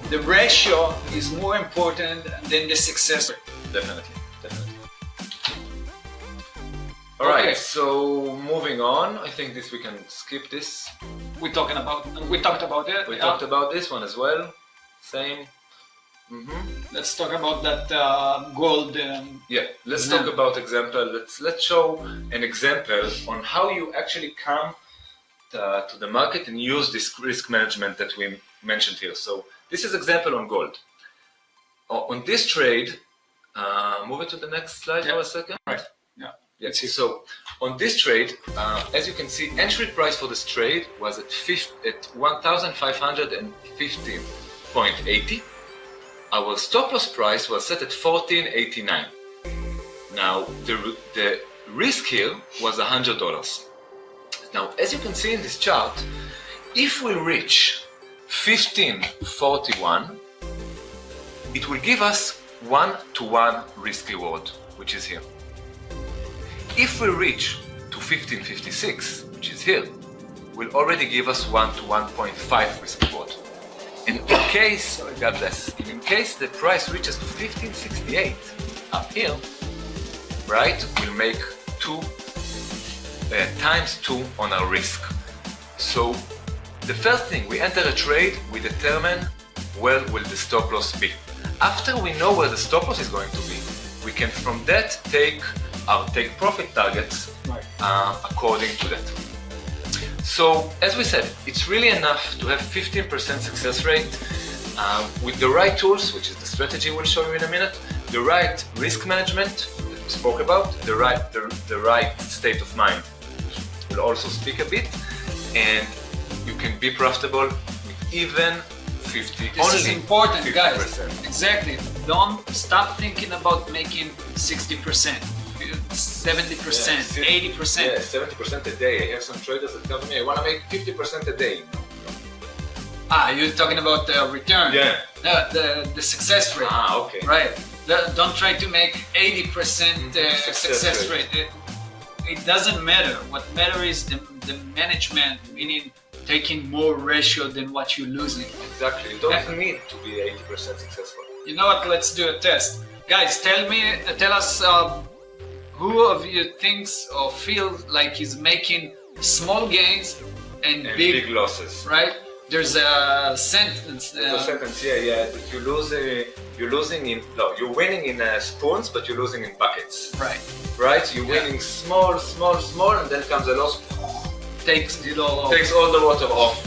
the ratio is more important than the success rate. Definitely. All right, Okay. so moving on, I think we can skip this. We talked about it. We talked about this one as well. Same. Let's talk about that gold. Yeah, let's Example. talk about example. Let's show an example on how you actually come to the market and use this risk management that we mentioned here. So this is example on gold. On this trade, move it to the next slide for a second. Right. Yeah. Yeah. So on this trade, as you can see, entry price for this trade was at 1,515.80. Our stop loss price was set at 14.89. Now the risk here was $100. Now, as you can see in this chart, if we reach 15.41, it will give us 1-to-1 risk reward, which is here. If we reach to 15.56, which is here, will already give us 1-to-1.5 risk reward. And in case, God bless, in case the price reaches to 15.68 up here, right, we'll make times 2 on our risk. So the first thing, we enter a trade, we determine where will the stop loss be. After we know where the stop loss is going to be, we can from that take our take profit targets according to that. So as we said, it's really enough to have 15% success rate with the right tools, which is the strategy we'll show you in a minute, the right risk management that we spoke about, the right state of mind, which we'll also speak a bit, and you can be profitable with even 50%. This is important, 50%. guys. Exactly. Don't stop thinking about making 60%, 70%, 80%. Yeah, 70% a day. I have some traders that tell me I want to make 50% a day. You're talking about the return. Yeah. The success rate. Okay. Right. Don't try to make 80% success rate. It doesn't matter. What matters is the management, meaning taking more ratio than what you're losing. Exactly. You don't need to be 80% successful. You know what? Let's do a test. Guys, tell us who of you thinks or feels like he's making small gains and big losses. Right? There's a sentence. There's a sentence, yeah. That you're winning in spoons, but you're losing in buckets. Right? You're winning small, and then comes a loss. Takes all the water off.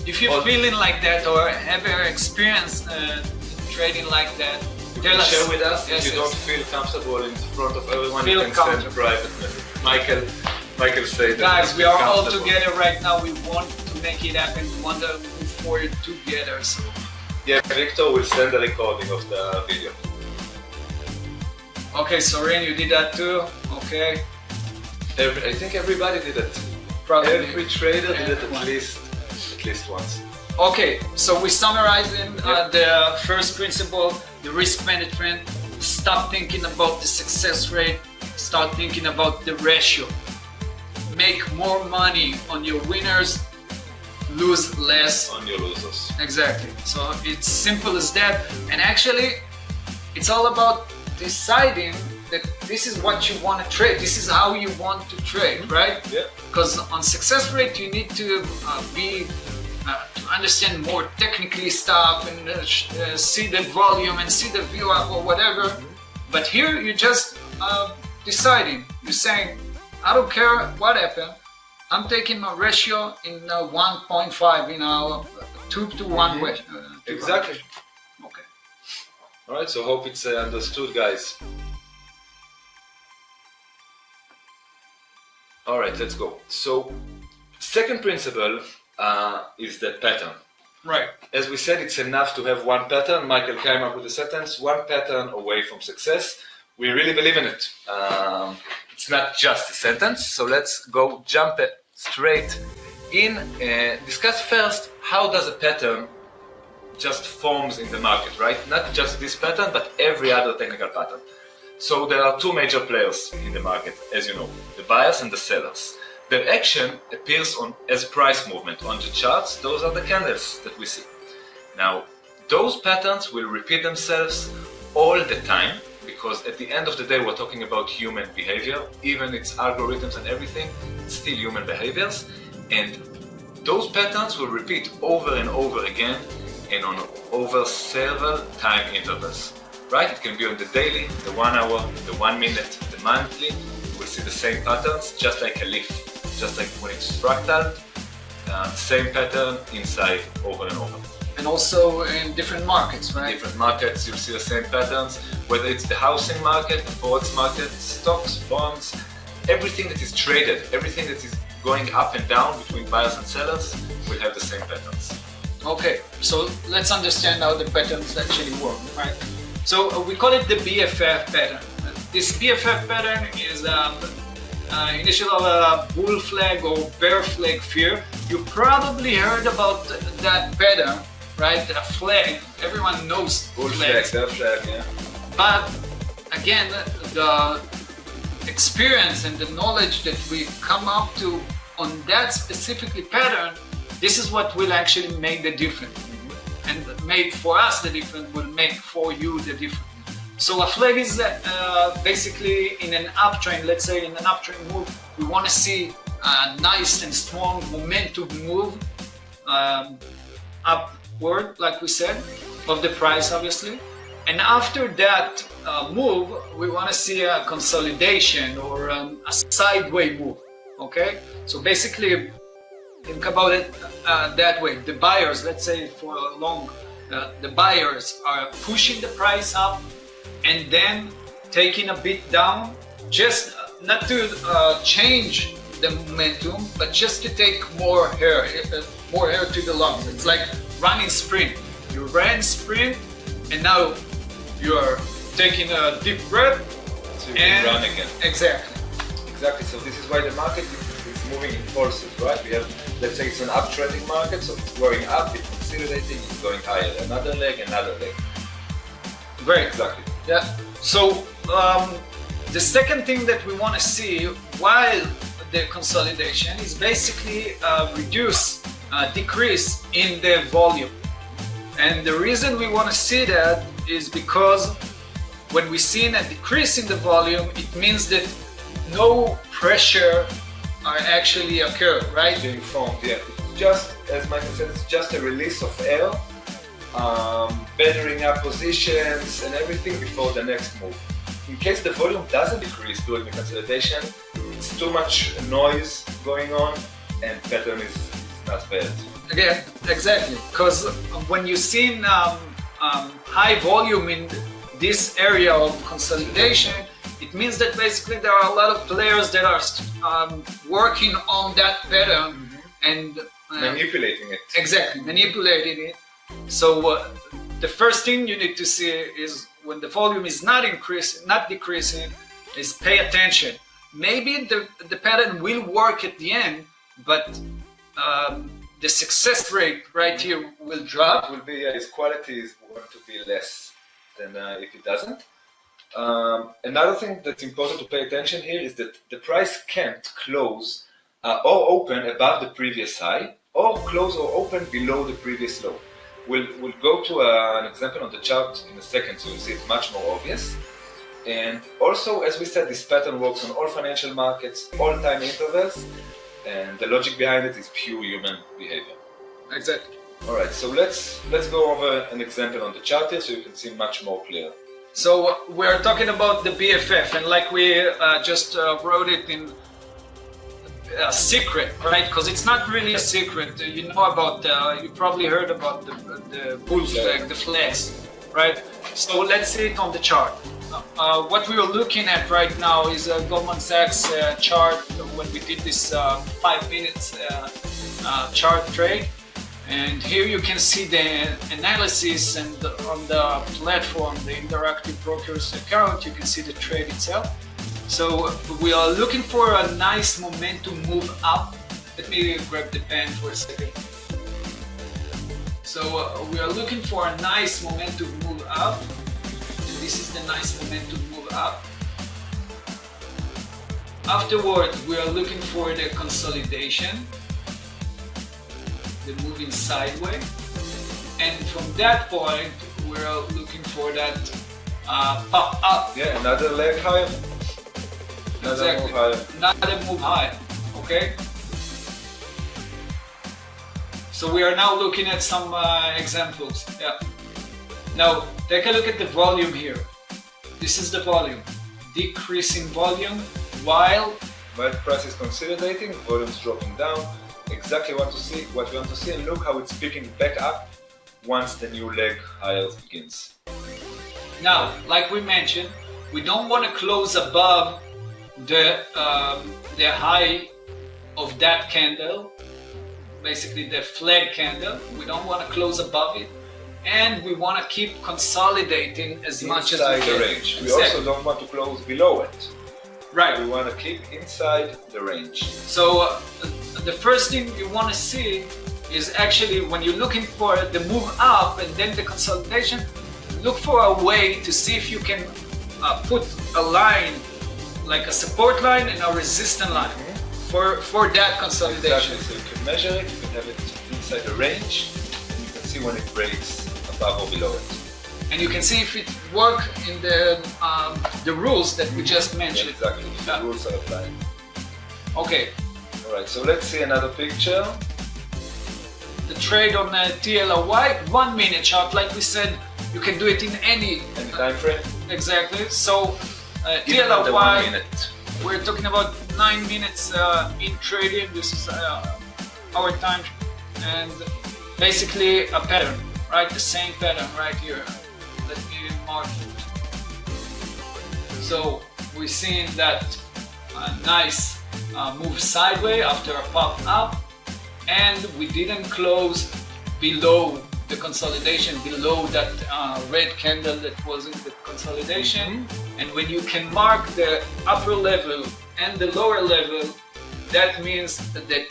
If you're feeling like that or have ever experienced trading like that, share with us. If you don't feel comfortable in front of everyone, you can send a private message. Michael said that. Guys, we are all together right now. We want to make it happen. We want to move forward together. So. Yeah, Victor will send a recording of the video. Okay, Soren, you did that too. Okay. I think everybody did it. Probably. Every trader did it at least once. Okay, so we summarizing the first principle, the risk management. Stop thinking about the success rate. Start thinking about the ratio. Make more money on your winners, lose less on your losers. Exactly. So it's simple as that. And actually, it's all about deciding that this is what you want to trade. This is how you want to trade, right? Yeah. Because on success rate, you need to to understand more technically stuff and see the volume and see the view up or whatever. But here, you're just deciding. You're saying, I don't care what happened. I'm taking my ratio in 1.5, 2 to 1 ratio. Exactly. Okay. All right. So hope it's understood, guys. All right. Let's go. So, second principle is the pattern. Right. As we said, it's enough to have one pattern. Michael came up with a sentence: one pattern away from success. We really believe in it. It's not just a sentence, so let's jump straight in. Discuss first how does a pattern just forms in the market, right? Not just this pattern, but every other technical pattern. So there are two major players in the market, as you know, the buyers and the sellers. Their action appears as price movement on the charts. Those are the candles that we see. Now, those patterns will repeat themselves all the time, because at the end of the day we're talking about human behavior. Even its algorithms and everything, it's still human behaviors, and those patterns will repeat over and over again and on over several time intervals, right? It can be on the daily, the 1 hour, the 1 minute, the monthly. We'll see the same patterns, just like a leaf, just like when it's fractal, same pattern inside over and over. And also in different markets, right? Different markets, you'll see the same patterns, whether it's the housing market, the forex market, stocks, bonds, everything that is traded, everything that is going up and down between buyers and sellers will have the same patterns. Okay, so let's understand how the patterns actually work, right? So we call it the B.F.F pattern. This B.F.F pattern is initial bull flag or bear flag fear. You probably heard about that pattern, right? A flag. Everyone knows bull flags. Flag, bear flag, yeah. But again, the experience and the knowledge that we come up to on that specifically pattern, this is what will actually make the difference. And made for us the difference will make for you the difference. So a flag is basically in an uptrend. Let's say in an uptrend move, we want to see a nice and strong momentum move upward, like we said, of the price, obviously. And after that move, we want to see a consolidation or a sideways move. Okay, so basically, think about it that way. The buyers, let's say for a long, the buyers are pushing the price up and then taking a bit down, just not to change the momentum, but just to take more hair to the lungs. It's like running sprint. You ran sprint, and now you're taking a deep breath so you can run again. Exactly. So this is why the market is moving in pulses, right? We have, let's say it's an uptrending market, so it's going up, it's consolidating, it's going higher. Another leg, another leg. Great. Exactly. Yeah. So the second thing that we want to see while the consolidation is basically decrease in the volume. And the reason we want to see that is because when we see a decrease in the volume, it means that no pressure are actually occur, right? Being formed, yeah. Just as Michael said, it's just a release of air, bettering up positions and everything before the next move. In case the volume doesn't decrease during the consolidation, it's too much noise going on and pattern is not bad. Again, exactly, because when you see high volume in this area of consolidation, it means that basically there are a lot of players that are working on that pattern and manipulating it. Exactly, manipulating it. So the first thing you need to see is when the volume is not decreasing, is pay attention. Maybe the pattern will work at the end, but the success rate right here will drop. Will be its quality is going to be less than if it doesn't. Another thing that's important to pay attention here is that the price can't close or open above the previous high, or close or open below the previous low. We'll go to an example on the chart in a second, so you'll see it much more obvious. And also, as we said, this pattern works on all financial markets, all time intervals, and the logic behind it is pure human behavior. Exactly. All right, so let's go over an example on the chart here, so you can see much more clear. So we're talking about the B.F.F, and like we just wrote it in a secret, right? Because it's not really a secret. You know about, you probably heard about the bull flag, the flags, right? So let's see it on the chart. What we are looking at right now is a Goldman Sachs chart when we did this 5 minutes chart trade. And here you can see the analysis, and on the platform, the interactive brokers account, you can see the trade itself. So we are looking for a nice momentum move up. Let me grab the pen for a second. So we are looking for a nice momentum move up. And this is the nice momentum move up. Afterwards, we are looking for the consolidation, the moving sideways, and from that point we're looking for that pop up. Yeah, another leg higher. Another move higher. Another move higher. Okay. So we are now looking at some examples. Yeah. Now take a look at the volume here. This is the volume. Decreasing volume while the price is consolidating, volume's dropping down. Exactly what we want to see, and look how it's picking back up once the new leg higher begins. Now, like we mentioned, we don't want to close above the high of that candle, basically the flag candle. We don't want to close above it, and we want to keep consolidating as much as we can. Inside the range. Exactly. We also don't want to close below it. Right. We want to keep inside the range. So the first thing you want to see is actually when you're looking for the move up and then the consolidation, look for a way to see if you can put a line, like a support line and a resistance line for that consolidation. Exactly. So you can measure it, you can have it inside the range, and you can see when it breaks above or below it. And you can see if it works in the rules that we just mentioned. Yeah, exactly. The rules are applied. Okay. Alright, so let's see another picture. The trade on the TLY, 1 minute chart, like we said, you can do it in any time frame. Exactly. So Even under 1 TLY, minute. we're talking about 9 minutes in trading. This is our time, and basically a pattern, right? The same pattern right here. Let me mark it. So we're seeing that nice move sideways after a pop up, and we didn't close below the consolidation, below that red candle that was in the consolidation. And when you can mark the upper level and the lower level, that means that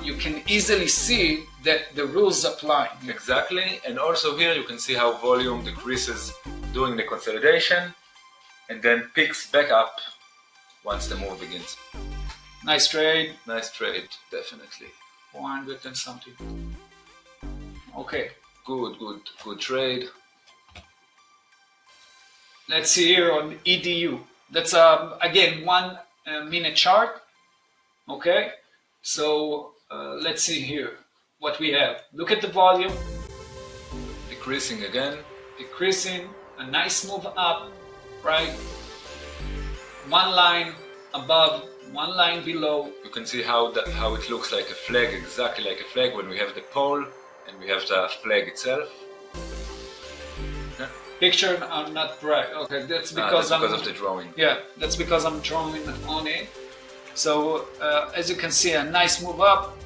you can easily see that the rules apply. Exactly, and also here you can see how volume decreases during the consolidation and then picks back up once the move begins. Nice trade. Nice trade, definitely. 400 and something. Okay. Good trade. Let's see here on EDU. That's again 1 minute chart. Okay. So let's see here what we have. Look at the volume. Decreasing again. Decreasing. A nice move up, right? One line above, one line below. You can see how it looks like a flag, exactly like a flag when we have the pole and we have the flag itself. Picture are not bright. Okay, that's because of the drawing. Yeah, that's because I'm drawing on it. So as you can see, a nice move up,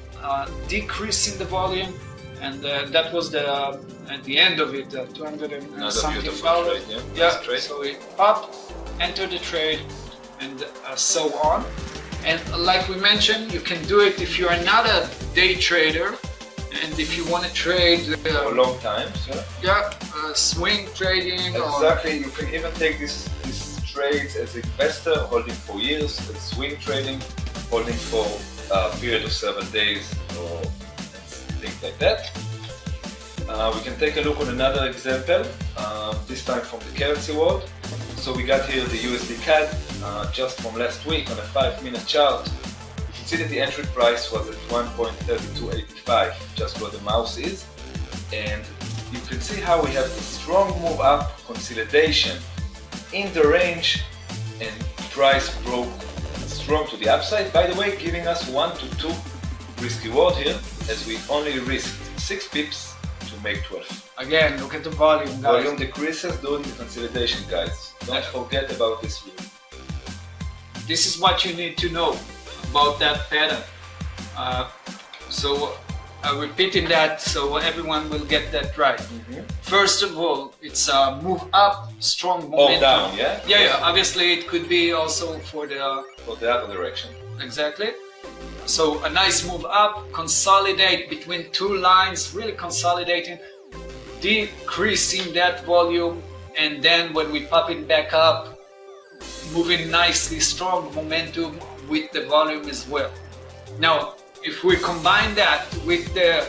decreasing the volume, and that was at the end of it, 200 and something dollars. Trade, yeah. Nice So it popped, entered the trade, and so on. And like we mentioned, you can do it if you are not a day trader, and if you want to trade for long times. Swing trading. Exactly. You can even take these trades as investor, holding for years, and swing trading, holding for a period of 7 days or things like that. We can take a look on another example, this time from the currency world. So we got here the USD CAD just from last week on a 5-minute chart. You can see that the entry price was at 1.3285, just where the mouse is, and you can see how we have the strong move up, consolidation in the range, and price broke strong to the upside. By the way, giving us 1 to 2 risk reward here, as we only risked 6 pips to make 12. Again, look at the volume, guys. Volume decreases during the consolidation, guys. Don't forget about this rule. This is what you need to know about that pattern. So I'm repeating that so everyone will get that right. Mm-hmm. First of all, it's a move up, strong momentum. Or down, yeah? Yeah. Obviously, it could be also for the other direction. Exactly. So a nice move up, consolidate between 2 lines, really consolidating, decreasing that volume, and then when we pop it back up, moving nicely, strong momentum with the volume as well. Now, if we combine that with the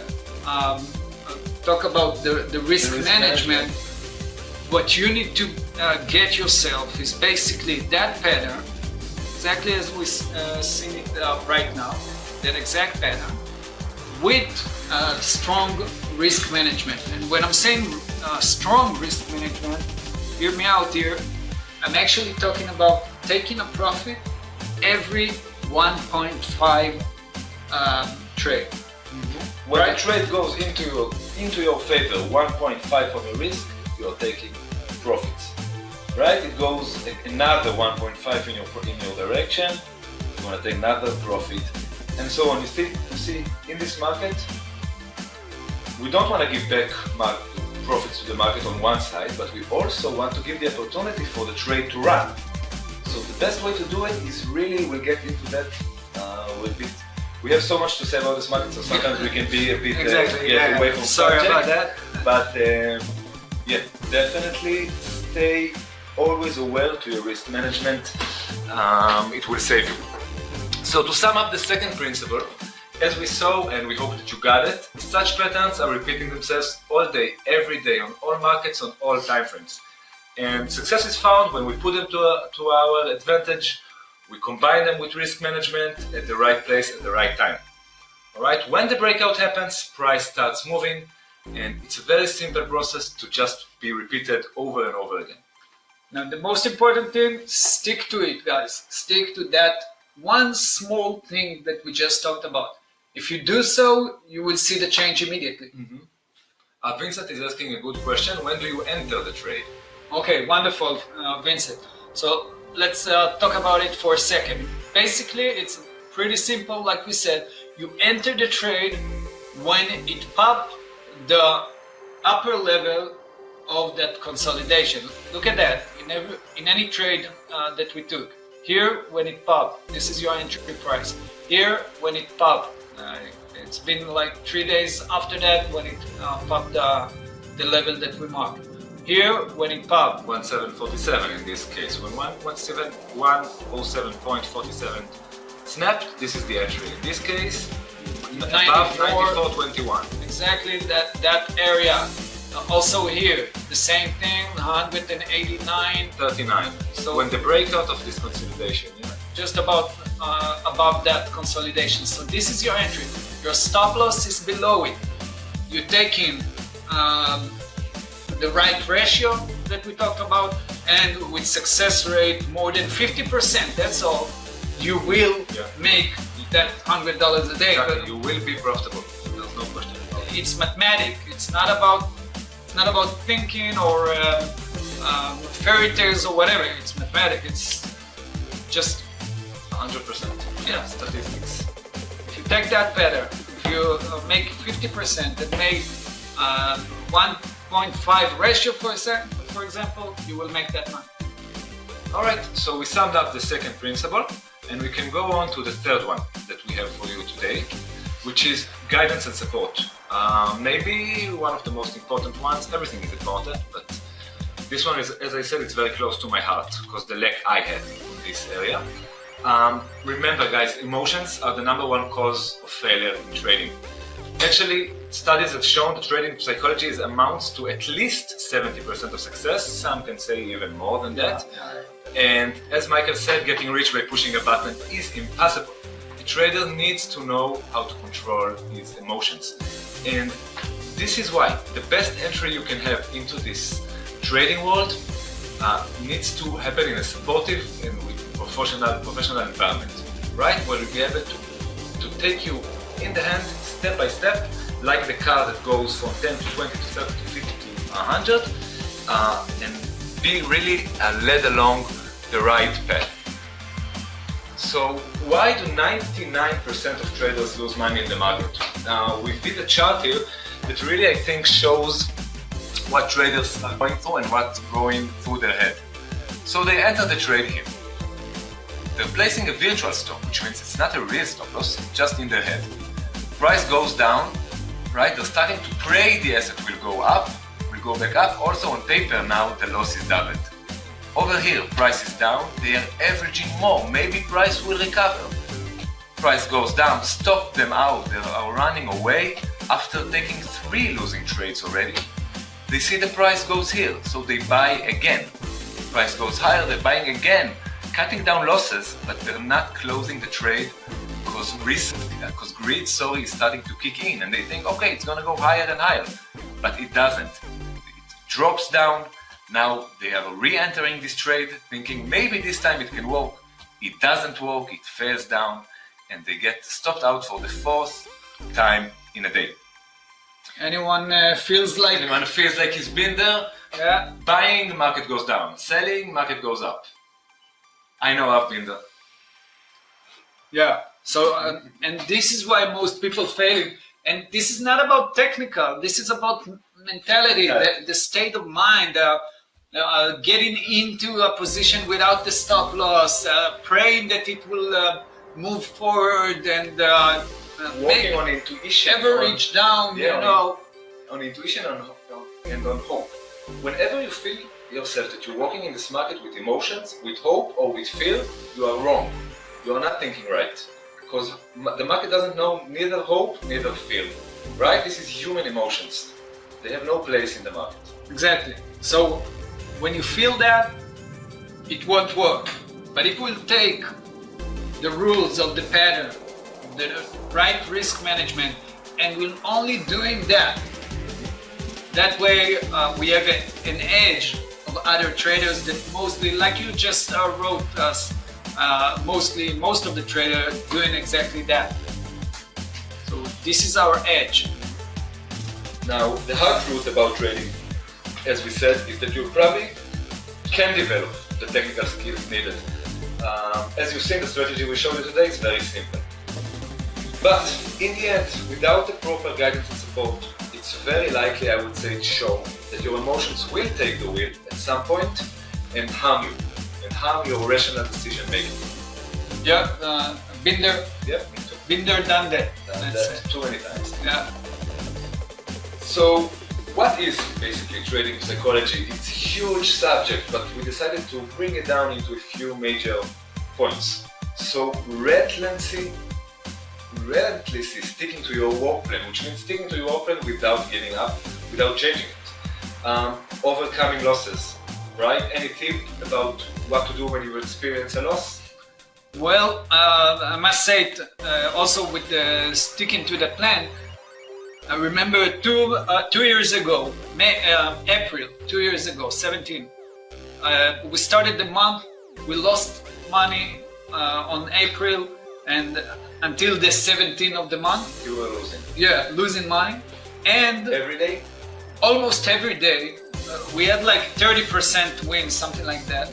talk about the risk management, what you need to get yourself is basically that pattern, exactly as we see it right now, that exact pattern, with strong risk management. And when I'm saying strong risk management, hear me out here, I'm actually talking about taking a profit every 1.5 trade. Mm-hmm. When the trade goes into your favor, 1.5 on your risk, you're taking profits. Right? It goes another 1.5 in your direction, you want to take another profit, and so on. You see, in this market, we don't want to give back profits to the market on one side, but we also want to give the opportunity for the trade to run. So the best way to do it is really, we'll get into that we have so much to say about this market, so sometimes we can be a bit get away from Sorry subject, about that. But definitely stay always aware to your risk management. It will save you. So to sum up the second principle, as we saw, and we hope that you got it, such patterns are repeating themselves all day, every day, on all markets, on all time frames. And success is found when we put them to our advantage. We combine them with risk management at the right place at the right time. Alright, when the breakout happens, price starts moving, and it's a very simple process to just be repeated over and over again. Now the most important thing, stick to it, guys. Stick to that one small thing that we just talked about. If you do so, you will see the change immediately. Mm-hmm. Vincent is asking a good question. When do you enter the trade? Okay, wonderful, Vincent. So let's talk about it for a second. Basically, it's pretty simple. Like we said, you enter the trade when it pops the upper level of that consolidation. Look at that in any trade that we took. Here, when it popped, this is your entry price. Here, when it popped, it's been like 3 days after that when it popped the level that we marked. Here, when it popped, 1747 in this case. When 107.47 snapped, this is the entry. In this case, above 94.21. Exactly that area. Also here, the same thing, 189.39. So when the breakout of this consolidation, just about above that consolidation. So this is your entry. Your stop loss is below it. You're taking the right ratio that we talked about, and with success rate more than 50%. That's all. You will make that $100 a day. Exactly. You will be profitable. There's no question about it. It's mathematic. It's not about thinking or fairy tales or whatever. It's mathematic. It's just 100%. Yeah. Statistics. If you take that better, if you make 50% and make 1.5 ratio for example, you will make that money. Alright, so we summed up the second principle, and we can go on to the third one that we have for you today, which is guidance and support. Maybe one of the most important ones. Everything is important, but this one is, as I said, it's very close to my heart because the lack I had in this area. Remember guys, emotions are the number one cause of failure in trading. Actually, studies have shown that trading psychology amounts to at least 70% of success. Some can say even more than that. And as Michael said, getting rich by pushing a button is impossible. A trader needs to know how to control his emotions. And this is why the best entry you can have into this trading world needs to happen in a supportive and with professional environment, right? Where you'll be able to take you in the hand, step by step, like the car that goes from 10 to 20 to 30 to 50 to 100, and be really led along the right path. So why do 99% of traders lose money in the market? We did a chart here that really I think shows what traders are going through and what's going through their head. So they enter the trade here. They're placing a virtual stop, which means it's not a real stop loss, it's just in their head. Price goes down, right? They're starting to pray the asset will go up, will go back up. Also on paper now the loss is doubled. Over here, price is down, they are averaging more, maybe price will recover. Price goes down, stop them out, they are running away after taking 3 losing trades already. They see the price goes here, so they buy again. Price goes higher, they're buying again, cutting down losses, but they're not closing the trade because greed, is starting to kick in, and they think, okay, it's gonna go higher and higher, but it doesn't. It drops down. Now they are re-entering this trade, thinking maybe this time it can work. It doesn't work, it fails down, and they get stopped out for the 4th time in a day. Anyone feels like he's been there? Yeah. Buying, market goes down. Selling, market goes up. I know I've been there. Yeah. So, and this is why most people fail. And this is not about technical. This is about mentality, the state of mind, getting into a position without the stop loss, praying that it will move forward, and walking on intuition, average down, on intuition and on hope. Whenever you feel yourself that you're walking in this market with emotions, with hope or with fear, you are wrong. You are not thinking right, because the market doesn't know neither hope, neither fear, right? This is human emotions. They have no place in the market. Exactly. So when you feel that, it won't work. But it will take the rules of the pattern, the right risk management, and we're only doing that. That way we have an edge of other traders that mostly, like you just wrote us, most of the traders doing exactly that. So this is our edge. Now, the hard truth about trading, as we said, is that you probably can develop the technical skills needed. As you've seen, the strategy we showed you today is very simple. But in the end, without the proper guidance and support, it's very likely, I would say, show that your emotions will take the wheel at some point and harm you. And harm your rational decision making. Yeah, been there, Yeah, me too. been there, done that. Done Let's that say. too many times. Yeah. So, what is basically trading psychology? It's a huge subject, but we decided to bring it down into a few major points. So, relentlessly sticking to your work plan, which means sticking to your work plan without giving up, without changing it. Overcoming losses, right? Any tip about what to do when you experience a loss? Well, I must say it, also with the sticking to the plan. I remember 2 years ago, April 2 years ago, 17. We started the month. We lost money on April, and until the 17th of the month, You were losing. yeah, losing money. And Every day? almost every day, we had like 30% win, something like that.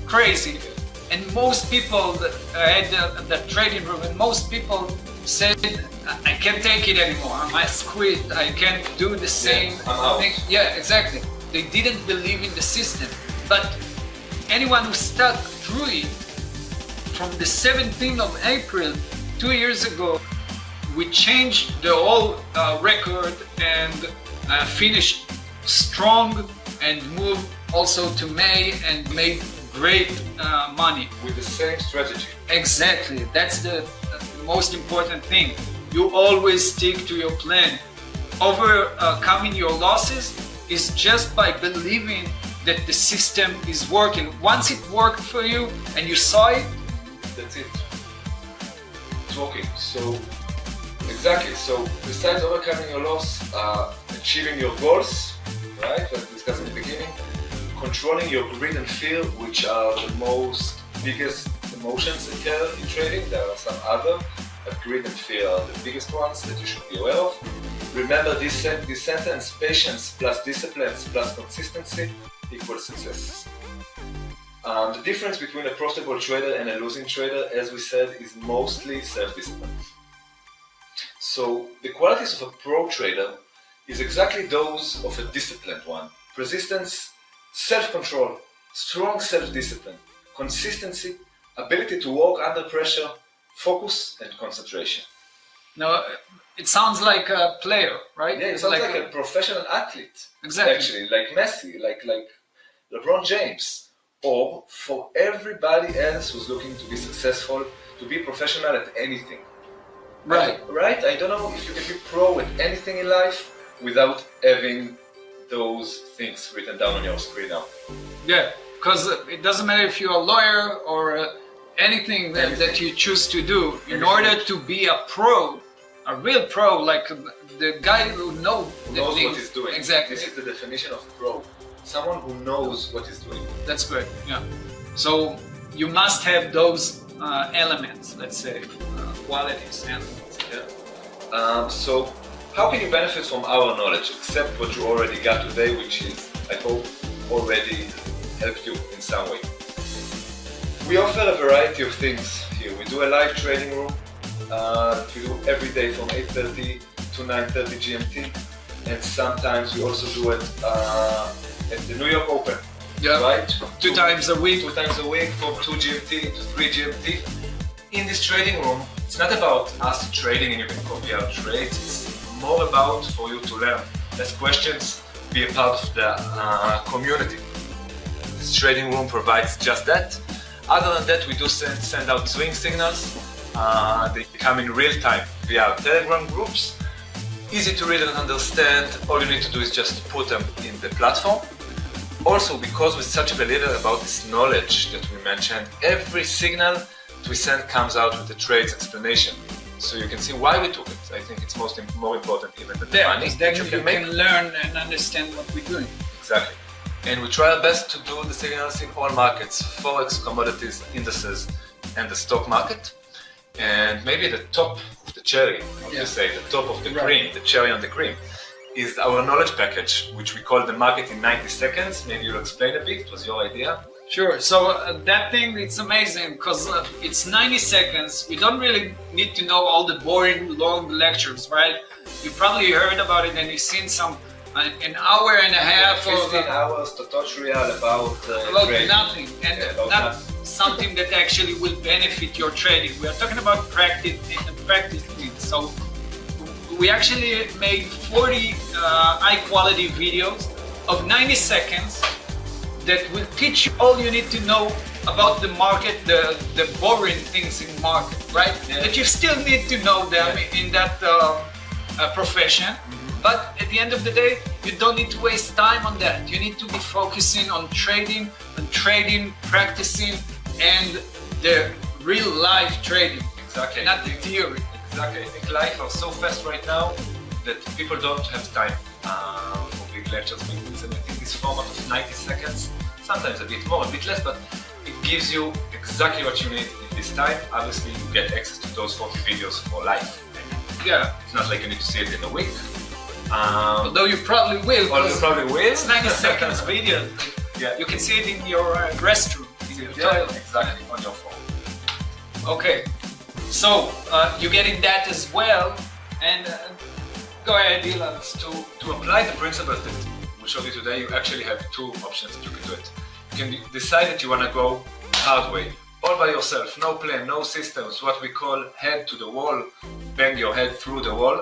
Crazy. And most people that had the trading room, and most people said, I can't take it anymore. I must quit. I can't do the same I'm out. thing. Yeah, exactly. They didn't believe in the system. But anyone who stuck through it, from the 17th of April 2 years ago, we changed the whole record and finished strong and moved also to May and made great money. With the same strategy. Exactly, that's the most important thing. You always stick to your plan. Overcoming your losses is just by believing that the system is working. Once it worked for you and you saw it, That's it. It's working. So, exactly. So, besides overcoming your loss, achieving your goals, right? As discussed in the beginning, controlling your greed and fear, which are the most biggest emotions occur in trading. There are some other, but greed and fear are the biggest ones that you should be aware of. Remember this sentence: patience plus discipline plus consistency equals success. The difference between a profitable trader and a losing trader, as we said, is mostly self-discipline. So the qualities of a pro trader is exactly those of a disciplined one. Persistence, self-control, strong self-discipline, consistency, ability to work under pressure, focus and concentration. now it sounds like a player, right? Yeah, it sounds like a professional athlete. Exactly. Actually, like Messi, like LeBron James. Or for everybody else who's looking to be successful, to be professional at anything. Right. Right? I don't know if you can be pro at anything in life without having those things written down on your screen now. Yeah, because it doesn't matter if you're a lawyer or anything that you choose to do. In order to be a pro, a real pro, like the guy who knows What he's doing. Exactly. This is the definition of pro. Someone who knows what he's doing. That's good. Yeah. So you must have those elements, let's say, qualities. And So how can you benefit from our knowledge, except what you already got today, which is, I hope, already helped you in some way? We offer a variety of things here. We do a live trading room. We do every day from 8:30 to 9:30 GMT, and sometimes we also do it at the New York Open. Yeah. Right? Two times a week. 2 times a week from 2 GMT to 3 GMT. In this trading room, it's not about us trading and you can copy our trades. It's more about for you to learn, ask questions, be a part of the community. This trading room provides just that. Other than that, we do send out swing signals. They come in real time via our Telegram groups. Easy to read and understand. All you need to do is just put them in the platform. Also, because we're such a believer about this knowledge that we mentioned, every signal we send comes out with the trades explanation. So you can see why we took it. I think it's more important even than the money. Then you can learn and understand what we're doing. Exactly. And we try our best to do the signals in all markets: Forex, commodities, indices, and the stock market. And maybe the top of the cherry, how to say, the top of the cream, the cherry on the cream, is our knowledge package, which we call the market in 90 seconds. Maybe you'll explain a bit. It was your idea. Sure. So that thing, it's amazing because it's 90 seconds. We don't really need to know all the boring long lectures, right? You probably heard about it and you've seen some an hour and a half 15 hours tutorial about trading. nothing, and About not nothing. something that actually will benefit your trading. We are talking about practice needs. So we actually made 40 high quality videos of 90 seconds that will teach you all you need to know about the market, the boring things in market, right? Yeah. That you still need to know them in that profession. But at the end of the day, you don't need to waste time on that. You need to be focusing on trading, practicing, and the real life trading, Exactly. not the theory. Exactly. I think life are so fast right now that people don't have time for big lectures, meetings, and I think this format of 90 seconds, sometimes a bit more, a bit less, but it gives you exactly what you need in this time. Obviously, you get access to those 40 videos for life. Yeah, It's not like you need to see it in a week. although you probably will. Or you 'cause probably will. It's 90 seconds video. Yeah. You can see it in your restroom, in your Yeah, toilet. exactly, on your phone. Okay, so you're getting that as well, and go ahead, Ilan. To apply the principles that we showed you today, you actually have two options that you can do it. You can decide that you want to go hard way, all by yourself, no plan, no systems, what we call head to the wall, bang your head through the wall,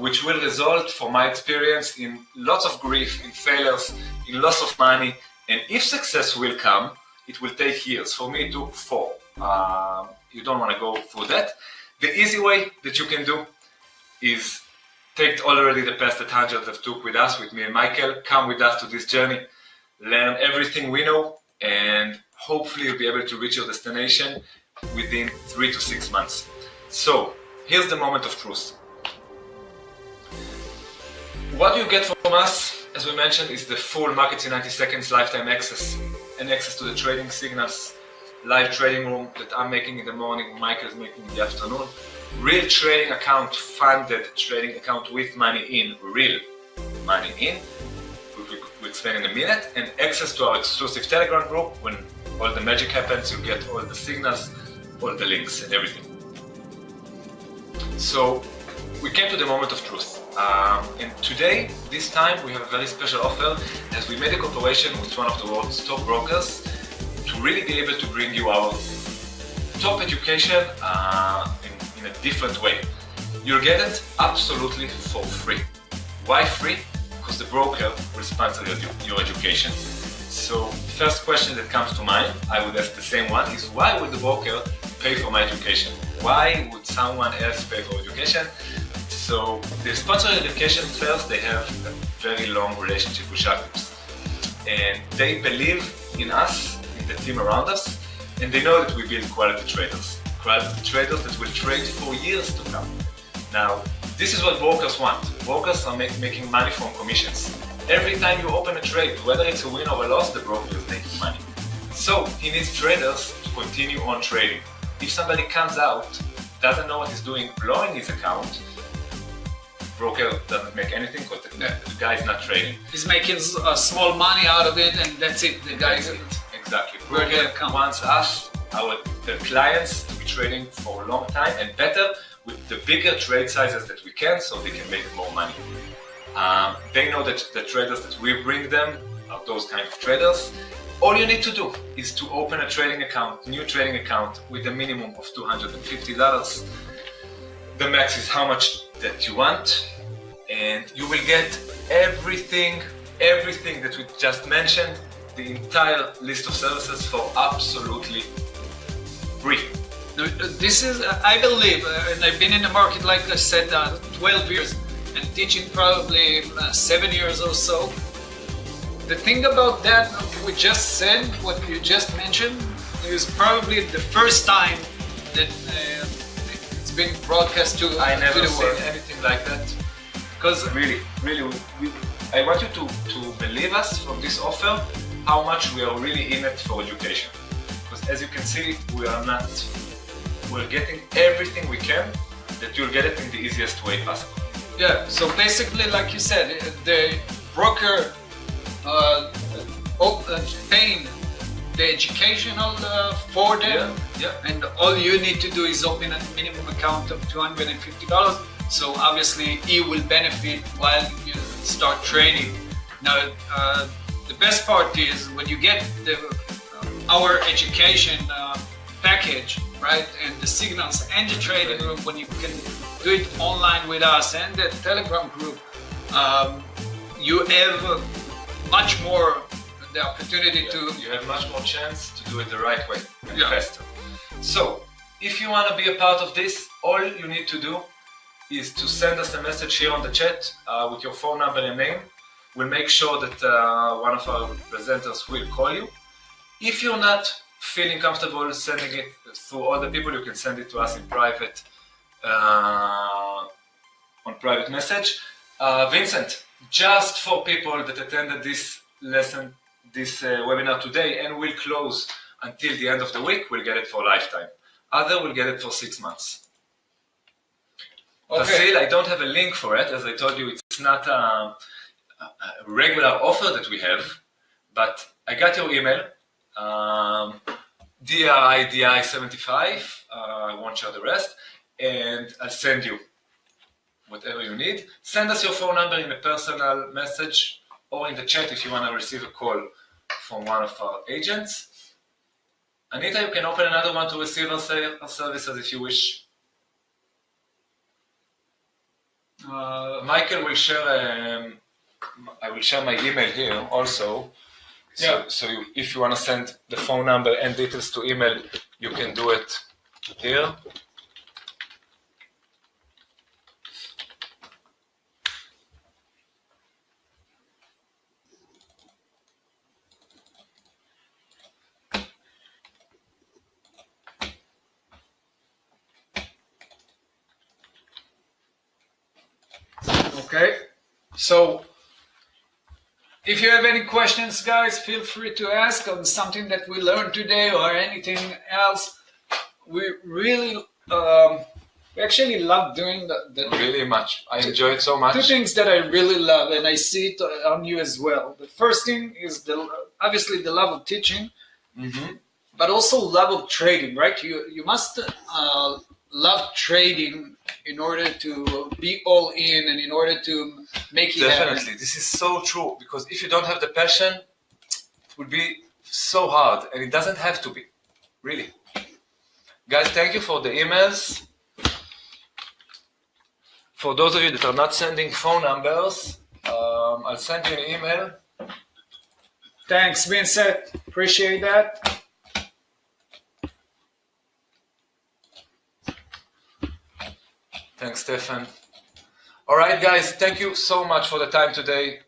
which will result, from my experience, in lots of grief, in failures, in loss of money, and if success will come, it will take years. For me, it took 4. You don't want to go through that. The easy way that you can do is take already the path that hundreds have took with us, with me and Michael, come with us to this journey, learn everything we know, and hopefully you'll be able to reach your destination within 3 to 6 months. So, here's the moment of truth. What you get from us, as we mentioned, is the full Markets in 90 Seconds lifetime access, and access to the trading signals, live trading room that I'm making in the morning, Michael's making in the afternoon, real trading account, funded trading account with money in, real money in, we'll explain in a minute, and access to our exclusive Telegram group. When all the magic happens, you get all the signals, all the links and everything. So we came to the moment of truth. And today, this time, we have a very special offer, as we made a cooperation with one of the world's top brokers to really be able to bring you our top education in a different way. You'll get it absolutely for free. Why free? Because the broker will sponsor your education. So, first question that comes to mind, I would ask the same one, is why would the broker pay for my education? Why would someone else pay for education? So, the sponsor education first, they have a very long relationship with shark groups. And they believe in us, in the team around us, and they know that we build quality traders that will trade for years to come. Now, this is what brokers want. Brokers are making money from commissions. Every time you open a trade, whether it's a win or a loss, the broker is making money. So, he needs traders to continue on trading. If somebody comes out, doesn't know what he's doing, blowing his account, broker doesn't make anything because the guy is not trading. He's making small money out of it, and that's it. The guy is Exactly. Broker Broker wants us, the clients, to be trading for a long time and better with the bigger trade sizes that we can, so they can make more money. They know that the traders that we bring them are those kind of traders. All you need to do is to open a trading account, new trading account, with a minimum of $250. The max is how much that you want, and you will get everything that we just mentioned, the entire list of services for absolutely free. This is, I believe, and I've been in the market, like I said, 12 years, and teaching probably 7 years or so. The thing about that, we just said, what you just mentioned, is probably the first time that it's been broadcast to I never to the seen world. anything like that. Because Really, I want you to believe us from this offer, how much we are really in it for education. Because as you can see, we're getting everything we can, that you'll get it in the easiest way possible. yeah, so basically, like you said, the broker paying the educational for them, Yeah. and all you need to do is open a minimum account of $250. So obviously, he will benefit while start trading. Now, the best part is when you get our education package, right, and the signals and the trading room, when you can do it online with us and the Telegram group, you have much more the opportunity to. You have much more chance to do it the right way and Yeah. faster. So, if you want to be a part of this, all you need to do is to send us a message here on the chat with your phone number and name. We'll make sure that one of our presenters will call you. If you're not feeling comfortable sending it through other people, you can send it to us in private, on private message. Vincent, just for people that attended this lesson, this webinar today, and will close until the end of the week, we'll get it for lifetime. Other will get it for 6 months. Okay. Vasil, I don't have a link for it. As I told you, it's not a regular offer that we have, but I got your email, DRIDI75, I won't share the rest, and I'll send you whatever you need. Send us your phone number in a personal message or in the chat if you want to receive a call from one of our agents. Anita, you can open another one to receive our services if you wish. Michael will share, I will share my email here also. So if you want to send the phone number and details to email, you can do it here. Okay, so if you have any questions, guys, feel free to ask on something that we learned today or anything else. We really, we actually love doing the Really much. I enjoy it so much. two things that I really love, and I see it on you as well. The first thing is obviously the love of teaching, but also love of trading, right? You must love trading in order to be all in and in order to make it Definitely. happen. This is so true, because if you don't have the passion, it will be so hard, and it doesn't have to be, really. Guys, thank you for the emails. For those of you that are not sending phone numbers, I'll send you an email. Thanks, Vincent. Appreciate that. Thanks, Stefan. All right, guys, thank you so much for the time today.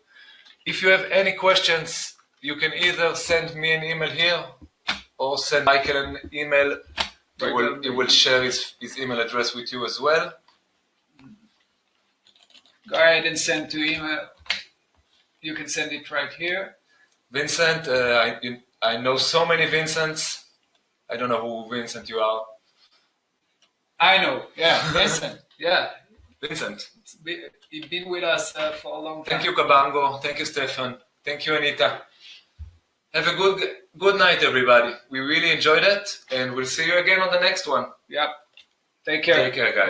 If you have any questions, you can either send me an email here or send Michael an email. He will share his email address with you as well. Go ahead and send to email. You can send it right here. Vincent, I know so many Vincents. I don't know who Vincent you are. I know, yeah, Vincent, yeah. Vincent. He's been with us for a long time. Thank you, Kabango. Thank you, Stefan. Thank you, Anita. Have a good night, everybody. We really enjoyed it, and we'll see you again on the next one. Yep. Take care. Take care, guys.